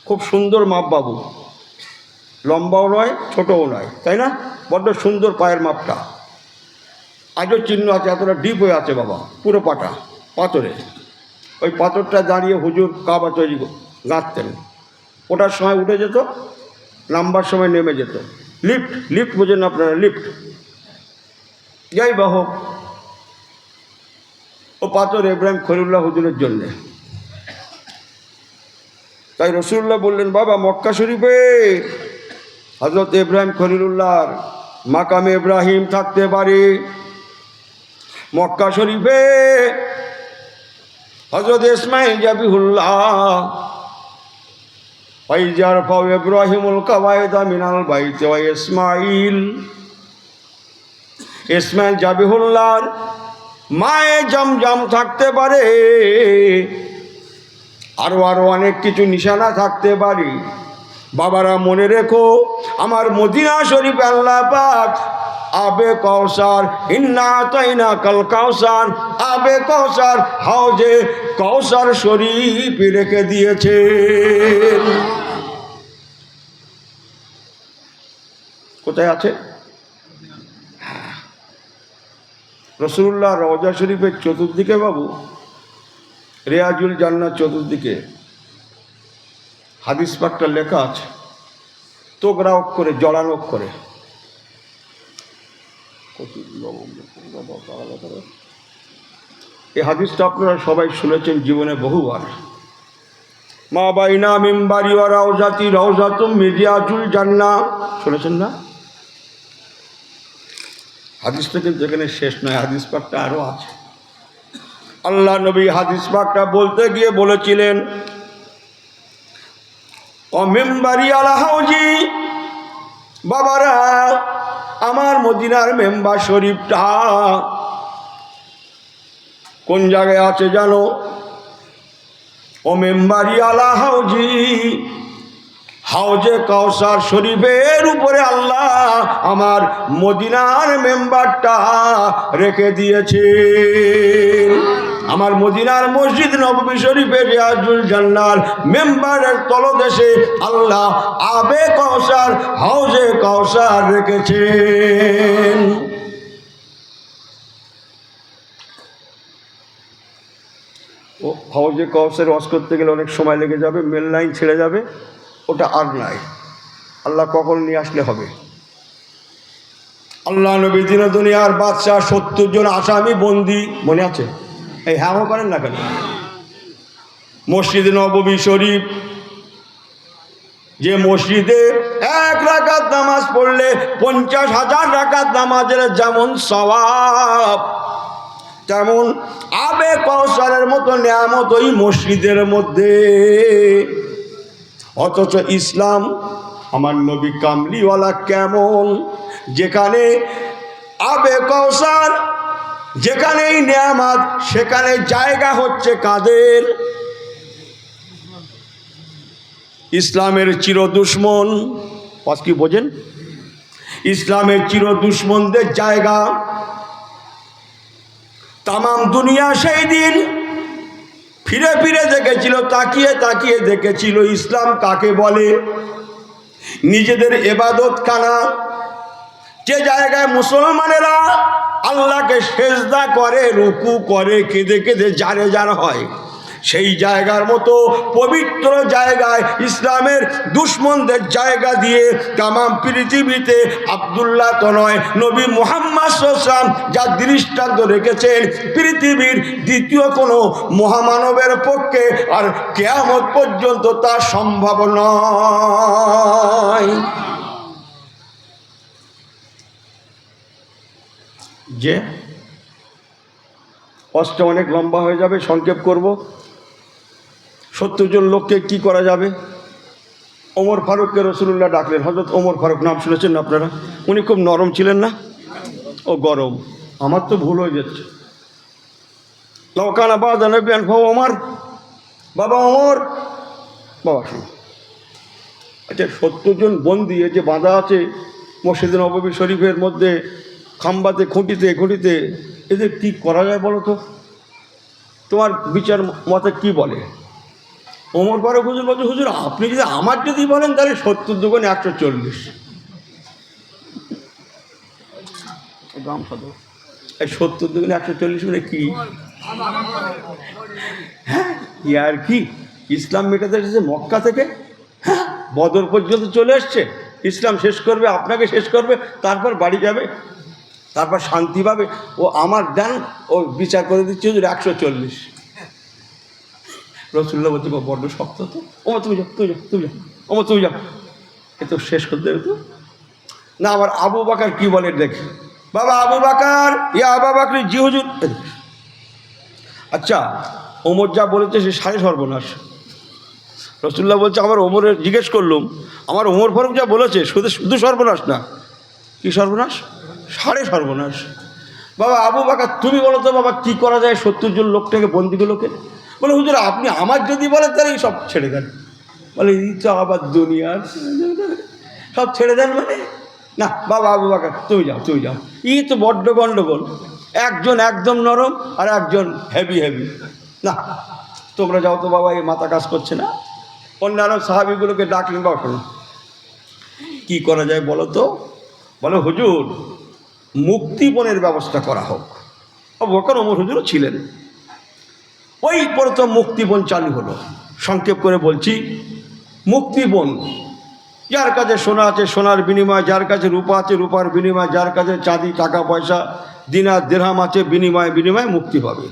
খুব সুন্দর মাপ বাবু লম্বাও নয় ছোটও নয় তাই না বড্ড সুন্দর পায়ের মাপটা আজও চিহ্ন আছে এতটা ডিপ হয়ে আছে বাবা পুরো পাটা পাথরে ওই পাথরটা দাঁড়িয়ে হুজুর কাবা তৈরি গাঁথতেন ওটার সময় উঠে যেত নামবার সময় নেমে যেত লিফট বোঝেন আপনারা লিফট যাই বা হোক ও পাথর ইব্রাহিম খলিলুল্লাহ হুজুরের জন্যে তাই রাসূলুল্লাহ বললেন, বাবা মক্কা শরীফে হযরত ইব্রাহিম খলিলুল্লাহর মাকামে ইব্রাহিম থাকতে পারে, মক্কা শরীফে হযরত ইসমাঈল জাবিহুল্লাহ ফাইজার ফাও ইব্রাহিমুল কাওয়াইদা মিনাল বাইতি ওয়া ইসমাঈল জাবিহুল্লাহর মায়ে জমজম থাকতে পারে, আরো অনেক কিছু নিশানা থাকতে পারে। বাবারা মনে রেখো, আমার মদিনা শরীফ আল্লাহ পাক আবে কৌসার, ইন্না আতাইনা কাল কাউসার, আবে কৌসার হাউজে কৌসার শরীফ রেখে দিয়েছে। কোথায় আছে? রাসূলুল্লাহ রওজা শরীফের চতুর্দিকে বাবু, রিয়াজুল জান্নাত চতুর্দিকে হাদিস পাকটা লেখা আছে, তোগরা অক্ষরে, জড়ানো অক্ষরে। এই হাদিসটা আপনারা সবাই শুনেছেন জীবনে বহুবার। মা বাইনা মিম্বারি ওয়া রাউজাতি রাউজাতুম মিন রিয়াজুল জান্নাহ, শুনেছেন না? হাদিসটা কিন্তু এখানে শেষ নয়, হাদিস পাকটা আরও আছে। আল্লাহ নবী হাদিস পাকটা বলতে গিয়ে বলেছিলেন, ও মেম্বারি আলা হাউজি, বাবারা আমার মদিনার মেম্বার শরীফটা কোন জায়গায় আছে জানো? ও মেম্বারি আলা হাউজি, হাউজে কাউসার শরীফের উপরে আল্লাহ আমার মদিনার মেম্বারটা রেখে দিয়েছে। আমার মদিনার মসজিদ নববী শরীফের রিয়াজুল জান্নার মেম্বারের তলদেশে আল্লাহ আবে কাউসার, হাউজে কাউসার রেখেছেন। ও হাউজে কাউসার ওয়াজ করতে গেলে অনেক সময় লেগে যাবে, মেল লাইন ছেড়ে যাবে, ওটা আর নাই। আল্লাহ কখন নিয়ে আসলে হবে। আল্লাহ নবী দিন দুনিয়ার বাদশাহ, 70 জন আসামি বন্দি, মনে আছে? এই হ্যাঁ করেন না কেন? মসজিদ নববী শরীফ, যে মসজিদে 1 রাকাত নামাজ পড়লে 50,000 রাকাত নামাজের যেমন সওয়াব, তেমন আবে কাউসারের মতো নিয়ামত ওই মসজিদের মধ্যে। অথচ ইসলাম, আমার নবী কামলিওয়ালা কেমন, যেখানে আবে কাউসার, যেখানেই নিয়ামত, সেখানে জায়গা হচ্ছে কাদের? ইসলামের চির দুশ্মন। পাঁচ কি বোঝেন? ইসলামের চির দুশ্মনদের জায়গা। তামাম দুনিয়া সেই দিন ফিরে ফিরে দেখেছিল, তাকিয়ে তাকিয়ে দেখেছিল ইসলাম কাকে বলে। নিজেদের ইবাদত খানা, যে জায়গায় মুসলমানেরা আল্লাহকে সেজদা করে, রুকু করে, কেঁদে কেঁদে জারে জার হয়, সেই জায়গার মতো পবিত্র জায়গায় ইসলামের দুশ্মনদের জায়গা দিয়ে তামাম পৃথিবীতে আব্দুল্লাহ তো নয়, নবী মুহাম্মদ সাল্লাল্লাহু আলাইহি ওয়াসাল্লাম যা দৃষ্টান্ত রেখেছেন, পৃথিবীর দ্বিতীয় কোনো মহামানবের পক্ষে আর কিয়ামত পর্যন্ত তা সম্ভব নয়। যে অস্ত্র অনেক লম্বা হয়ে যাবে, সংক্ষেপ করব। 70 জন লোককে কি করা যাবে? ওমর ফারুককে রাসূলুল্লাহ ডাকলেন। হযরত ওমর ফারুক নাম শুনেছেন না আপনারা? উনি খুব নরম ছিলেন না? ও গরম, আমার তো ভুল হয়ে যাচ্ছে। লাউকানা বাদা নবিয়ান ফাও ওমর, বাবা ওমর, বাবা আচ্ছা 70 জন বন্দী যে বাঁধা আছে মসজিদ নববী শরীফের মধ্যে, খাম্বাতে, খুঁটিতে খুঁটিতে, এদের কি করা যায় বলো তো? তোমার বিচার মতে কি বলে? ওমর ফারুক হুজুর বলছে, হুজুর আপনি যদি আমার যদি বলেন তাহলে 70 দুগুণে 140। এই 70 দুগুণে 140 মানে কি? হ্যাঁ আর কি? ইসলাম মেটাতে এসেছে মক্কা থেকে, হ্যাঁ বদর পর্যন্ত চলে এসছে। ইসলাম শেষ করবে, আপনাকে শেষ করবে, তারপর বাড়ি যাবে, তারপর শান্তি পাবে। ও আমার দেন, ও বিচার করে দিচ্ছে হুজুর 140। রসুল্লাহ বলতে বড্ড শক্ত তো, ওমা তুমি যাও, তুমি যাও, তুমি যাও, ওমা তুমি যাও, এ তো শেষ করে দেবে তো না। আবার আবু বাকার কি বলে দেখে, বাবা আবু বাকার, ইয়া আবু বাকর জি হুজুর। আচ্ছা, ওমর যা বলেছে সে সাড়ে সর্বনাশ। রসুল্লাহ বলছে আমার ওমরের জিজ্ঞেস করলুম, আমার ওমর ফারুক যা বলেছে শুধু শুধু সর্বনাশ না, কি সর্বনাশ, সাড়ে সর্বনাশ। বাবা আবু বাকার তুমি বলো তো বাবা কী করা যায় 70 জন লোকটাকে বন্দিগুলোকে? বলে হুজুর আপনি আমার যদি বলেন তাহলে সব ছেড়ে দেন। বলে এই তো আবার দুনিয়ার সব ছেড়ে দেন মানে না। বাবা আবু বাকার তুমি যাও, তুমি যাও, এই তো বড্ড গণ্ডগোল, একজন একদম নরম আর একজন হেভি হেভি, না তোমরা যাও তো বাবা, এই মাথা কাজ করছে না। অন্যান্য সাহাবিগুলোকে ডাকলেন, বা শোনো কী করা যায় বলো তো? বলে হুজুর মুক্তিপণের ব্যবস্থা করা হোক। আবু বকর ওমর হুজুরও ছিলেন। ওই প্রথম মুক্তিপণ চালু হলো। সংক্ষেপ করে বলছি, মুক্তিপণ, যার কাছে সোনা আছে সোনার বিনিময়, যার কাছে রূপা আছে রূপার বিনিময়, যার কাছে চাঁদি টাকা পয়সা দিনার দিরহাম আছে বিনিময়ে বিনিময়ে মুক্তি পাবে।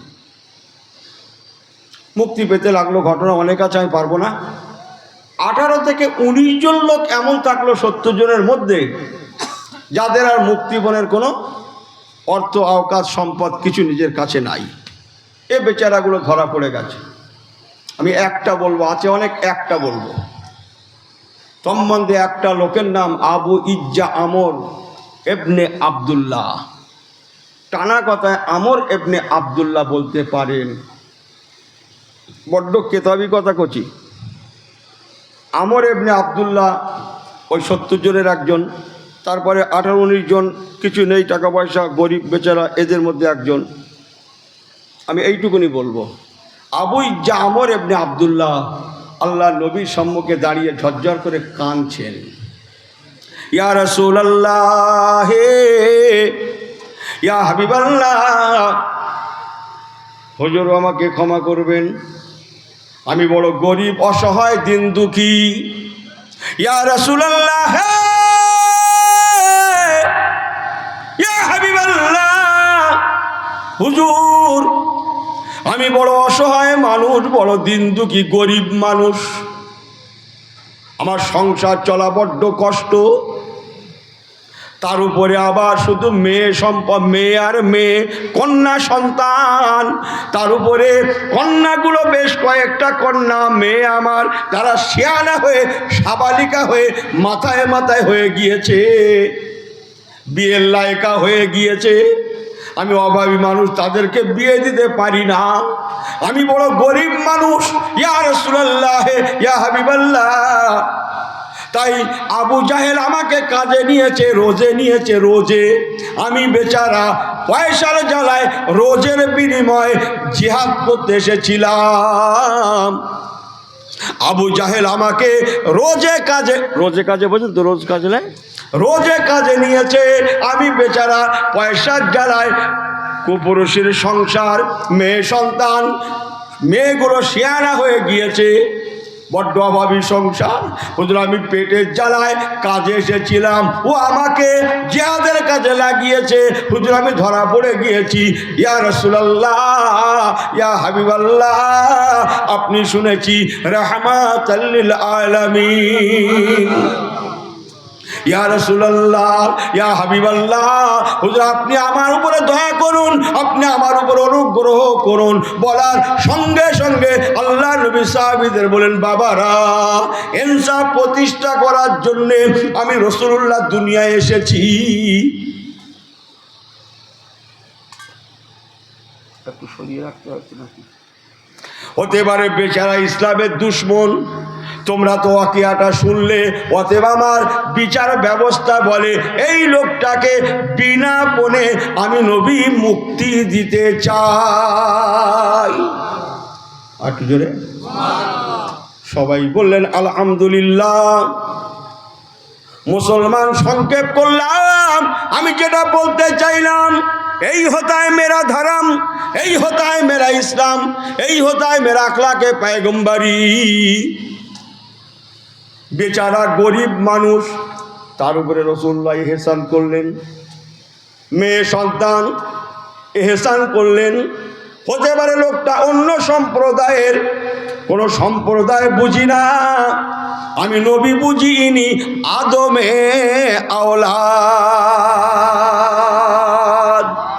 মুক্তি পেতে লাগলো, ঘটনা অনেক আছে আমি পারবো না। 18 থেকে 19 জন লোক এমন থাকলো 70 জনের মধ্যে যাদের আর মুক্তিপণের কোনো অর্থ আওকাত সম্পদ কিছু নিজের কাছে নাই। এ বেচারাগুলো ধরা পড়ে গেছে। আমি একটা বলবো, আছে অনেক, একটা বলবো। সম্বন্ধে একটা লোকের নাম আবু ইজ্জা আমর এবনে আবদুল্লাহ। টানা কথায় আমর এবনে আবদুল্লাহ বলতে পারেন, বড্ড কেতাবি কথা কচি। আমর এবনে আবদুল্লাহ ওই 70 জনের একজন, তারপরে 18-19 জন কিছু নেই টাকা পয়সা গরিব বেচারা, এদের মধ্যে একজন। আমি এইটুকুনি বলবো, আবু ইজ্জা আমর এবনে আবদুল্লাহ আল্লাহ নবীর সম্মুখে দাঁড়িয়ে ঝরঝর করে কাঁদছেন, ইয়া রাসূলুল্লাহ, ইয়া হাবিবাল্লাহ, হুজুর আমাকে ক্ষমা করবেন, আমি বড় গরিব অসহায় দিন দুঃখী। ইয়া রাসূলুল্লাহ, ইয়া হাবিবাল্লাহ, হুজুর আমি বড় অসহায় মানুষ, বড় দিন দুঃখী গরিব মানুষ, আমার সংসার চলা বড্ড কষ্ট, তার উপরে আবার শুধু মেয়ে সম্পদ, মেয়ে আর মেয়ে, কন্যা সন্তান, তার উপরে কন্যাগুলো বেশ কয়েকটা কন্যা, মেয়ে আমার তারা শিয়ানা হয়ে সাবালিকা হয়ে মাথায় মাথায় হয়ে গিয়েছে, বিয়ের লায়কা হয়ে গিয়েছে। আমি অভাবী মানুষ, তাদেরকে বিয়ে দিতে পারি না, আমি বড় গরিব মানুষ, ইয়া রাসূলুল্লাহ, ইয়া হাবিবাল্লাহ। তাই আবু জাহেল আমাকে কাজে নিয়েছে, রোজে নিয়েছে, রোজে আমি বেচারা পয়সার জ্বালায় রোজের বিনিময়ে জিহাদ করতে এসেছিলাম। আবু জাহেল আমাকে রোজে কাজে বোঝেন তো, রোজ কাজে নেয়, রোজে কাজে নিয়েছে, আমি বেচারা পয়সার জ্বালায় কুপুরুষের সংসার, মেয়ে সন্তান, মেয়েগুলো শিয়ানা হয়ে গিয়েছে, বড্ড অভাবী সংসার। হুজুর আমি পেটের জ্বালায় কাজে এসেছিলাম, ও আমাকে জিহাদের কাজে লাগিয়েছে, হুজুর আমি ধরা পড়ে গিয়েছি। ইয়া রাসূলুল্লাহ, ইয়া হাবিবাল্লাহ, আপনি শুনেছি রাহমাতাল লিল আলামিন। ইয়া রাসূলুল্লাহ, ইয়া হাবিবাল্লাহ, হুজুর আপনি আমার উপরে দয়া করুন, আপনি আমার উপর অনুগ্রহ করুন। বলার সঙ্গে সঙ্গে আল্লাহ নবী সাহাবীদের বলেন, বাবারা ইনসাফ প্রতিষ্ঠা করার জন্য আমি রাসূলুল্লাহ দুনিয়ায় এসেছি। একটু সরিয়ে রাখতে হচ্ছে নাকি? হতে পারে বেচারা ইসলামের দুশমন, তোমরা তো ওয়াকিয়াটা শুনলে, অতএব আমার বিচার ব্যবস্থা বলে এই লোকটাকে বিনা পণে আমি নবী মুক্তি দিতে চাই। আর একটু জোরে সবাই বললেন আলহামদুলিল্লাহ। মুসলমান সংক্ষেপ করলাম, আমি যেটা বলতে চাইলাম, এই होता है मेरा धर्म, এই होता है मेरा इस्लाम, এই होता है मेरा अखलाके पैगम्बरी। বেচারা গরিব মানুষ, তার উপরে রাসূলুল্লাহ ইহসান করলেন, মেয়ে সন্তান ইহসান করলেন, হতে পারে লোকটা অন্য সম্প্রদায়ের, কোন সম্প্রদায় বুঝি না, আমি নবী বুঝিনি, আদমে আওলাদ।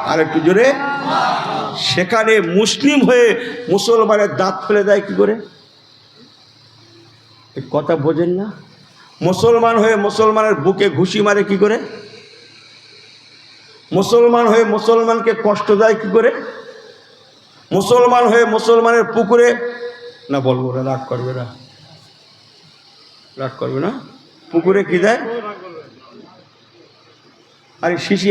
আর একটু জোরে। সেখানে মুসলিম হয়ে মুসলমানের দাঁত ফেলে দেয় কি করে? কথা বোঝেন না? মুসলমান হয়ে মুসলমানের বুকে ঘুষি মারে কি করে? মুসলমান হয়ে মুসলমানকে কষ্ট দেয় কি করে? মুসলমান হয়ে মুসলমানের পুকুরে, না বলবো না, রাগ করবে না, রাগ করবে না, পুকুরে কি দেয়? আরে শিশি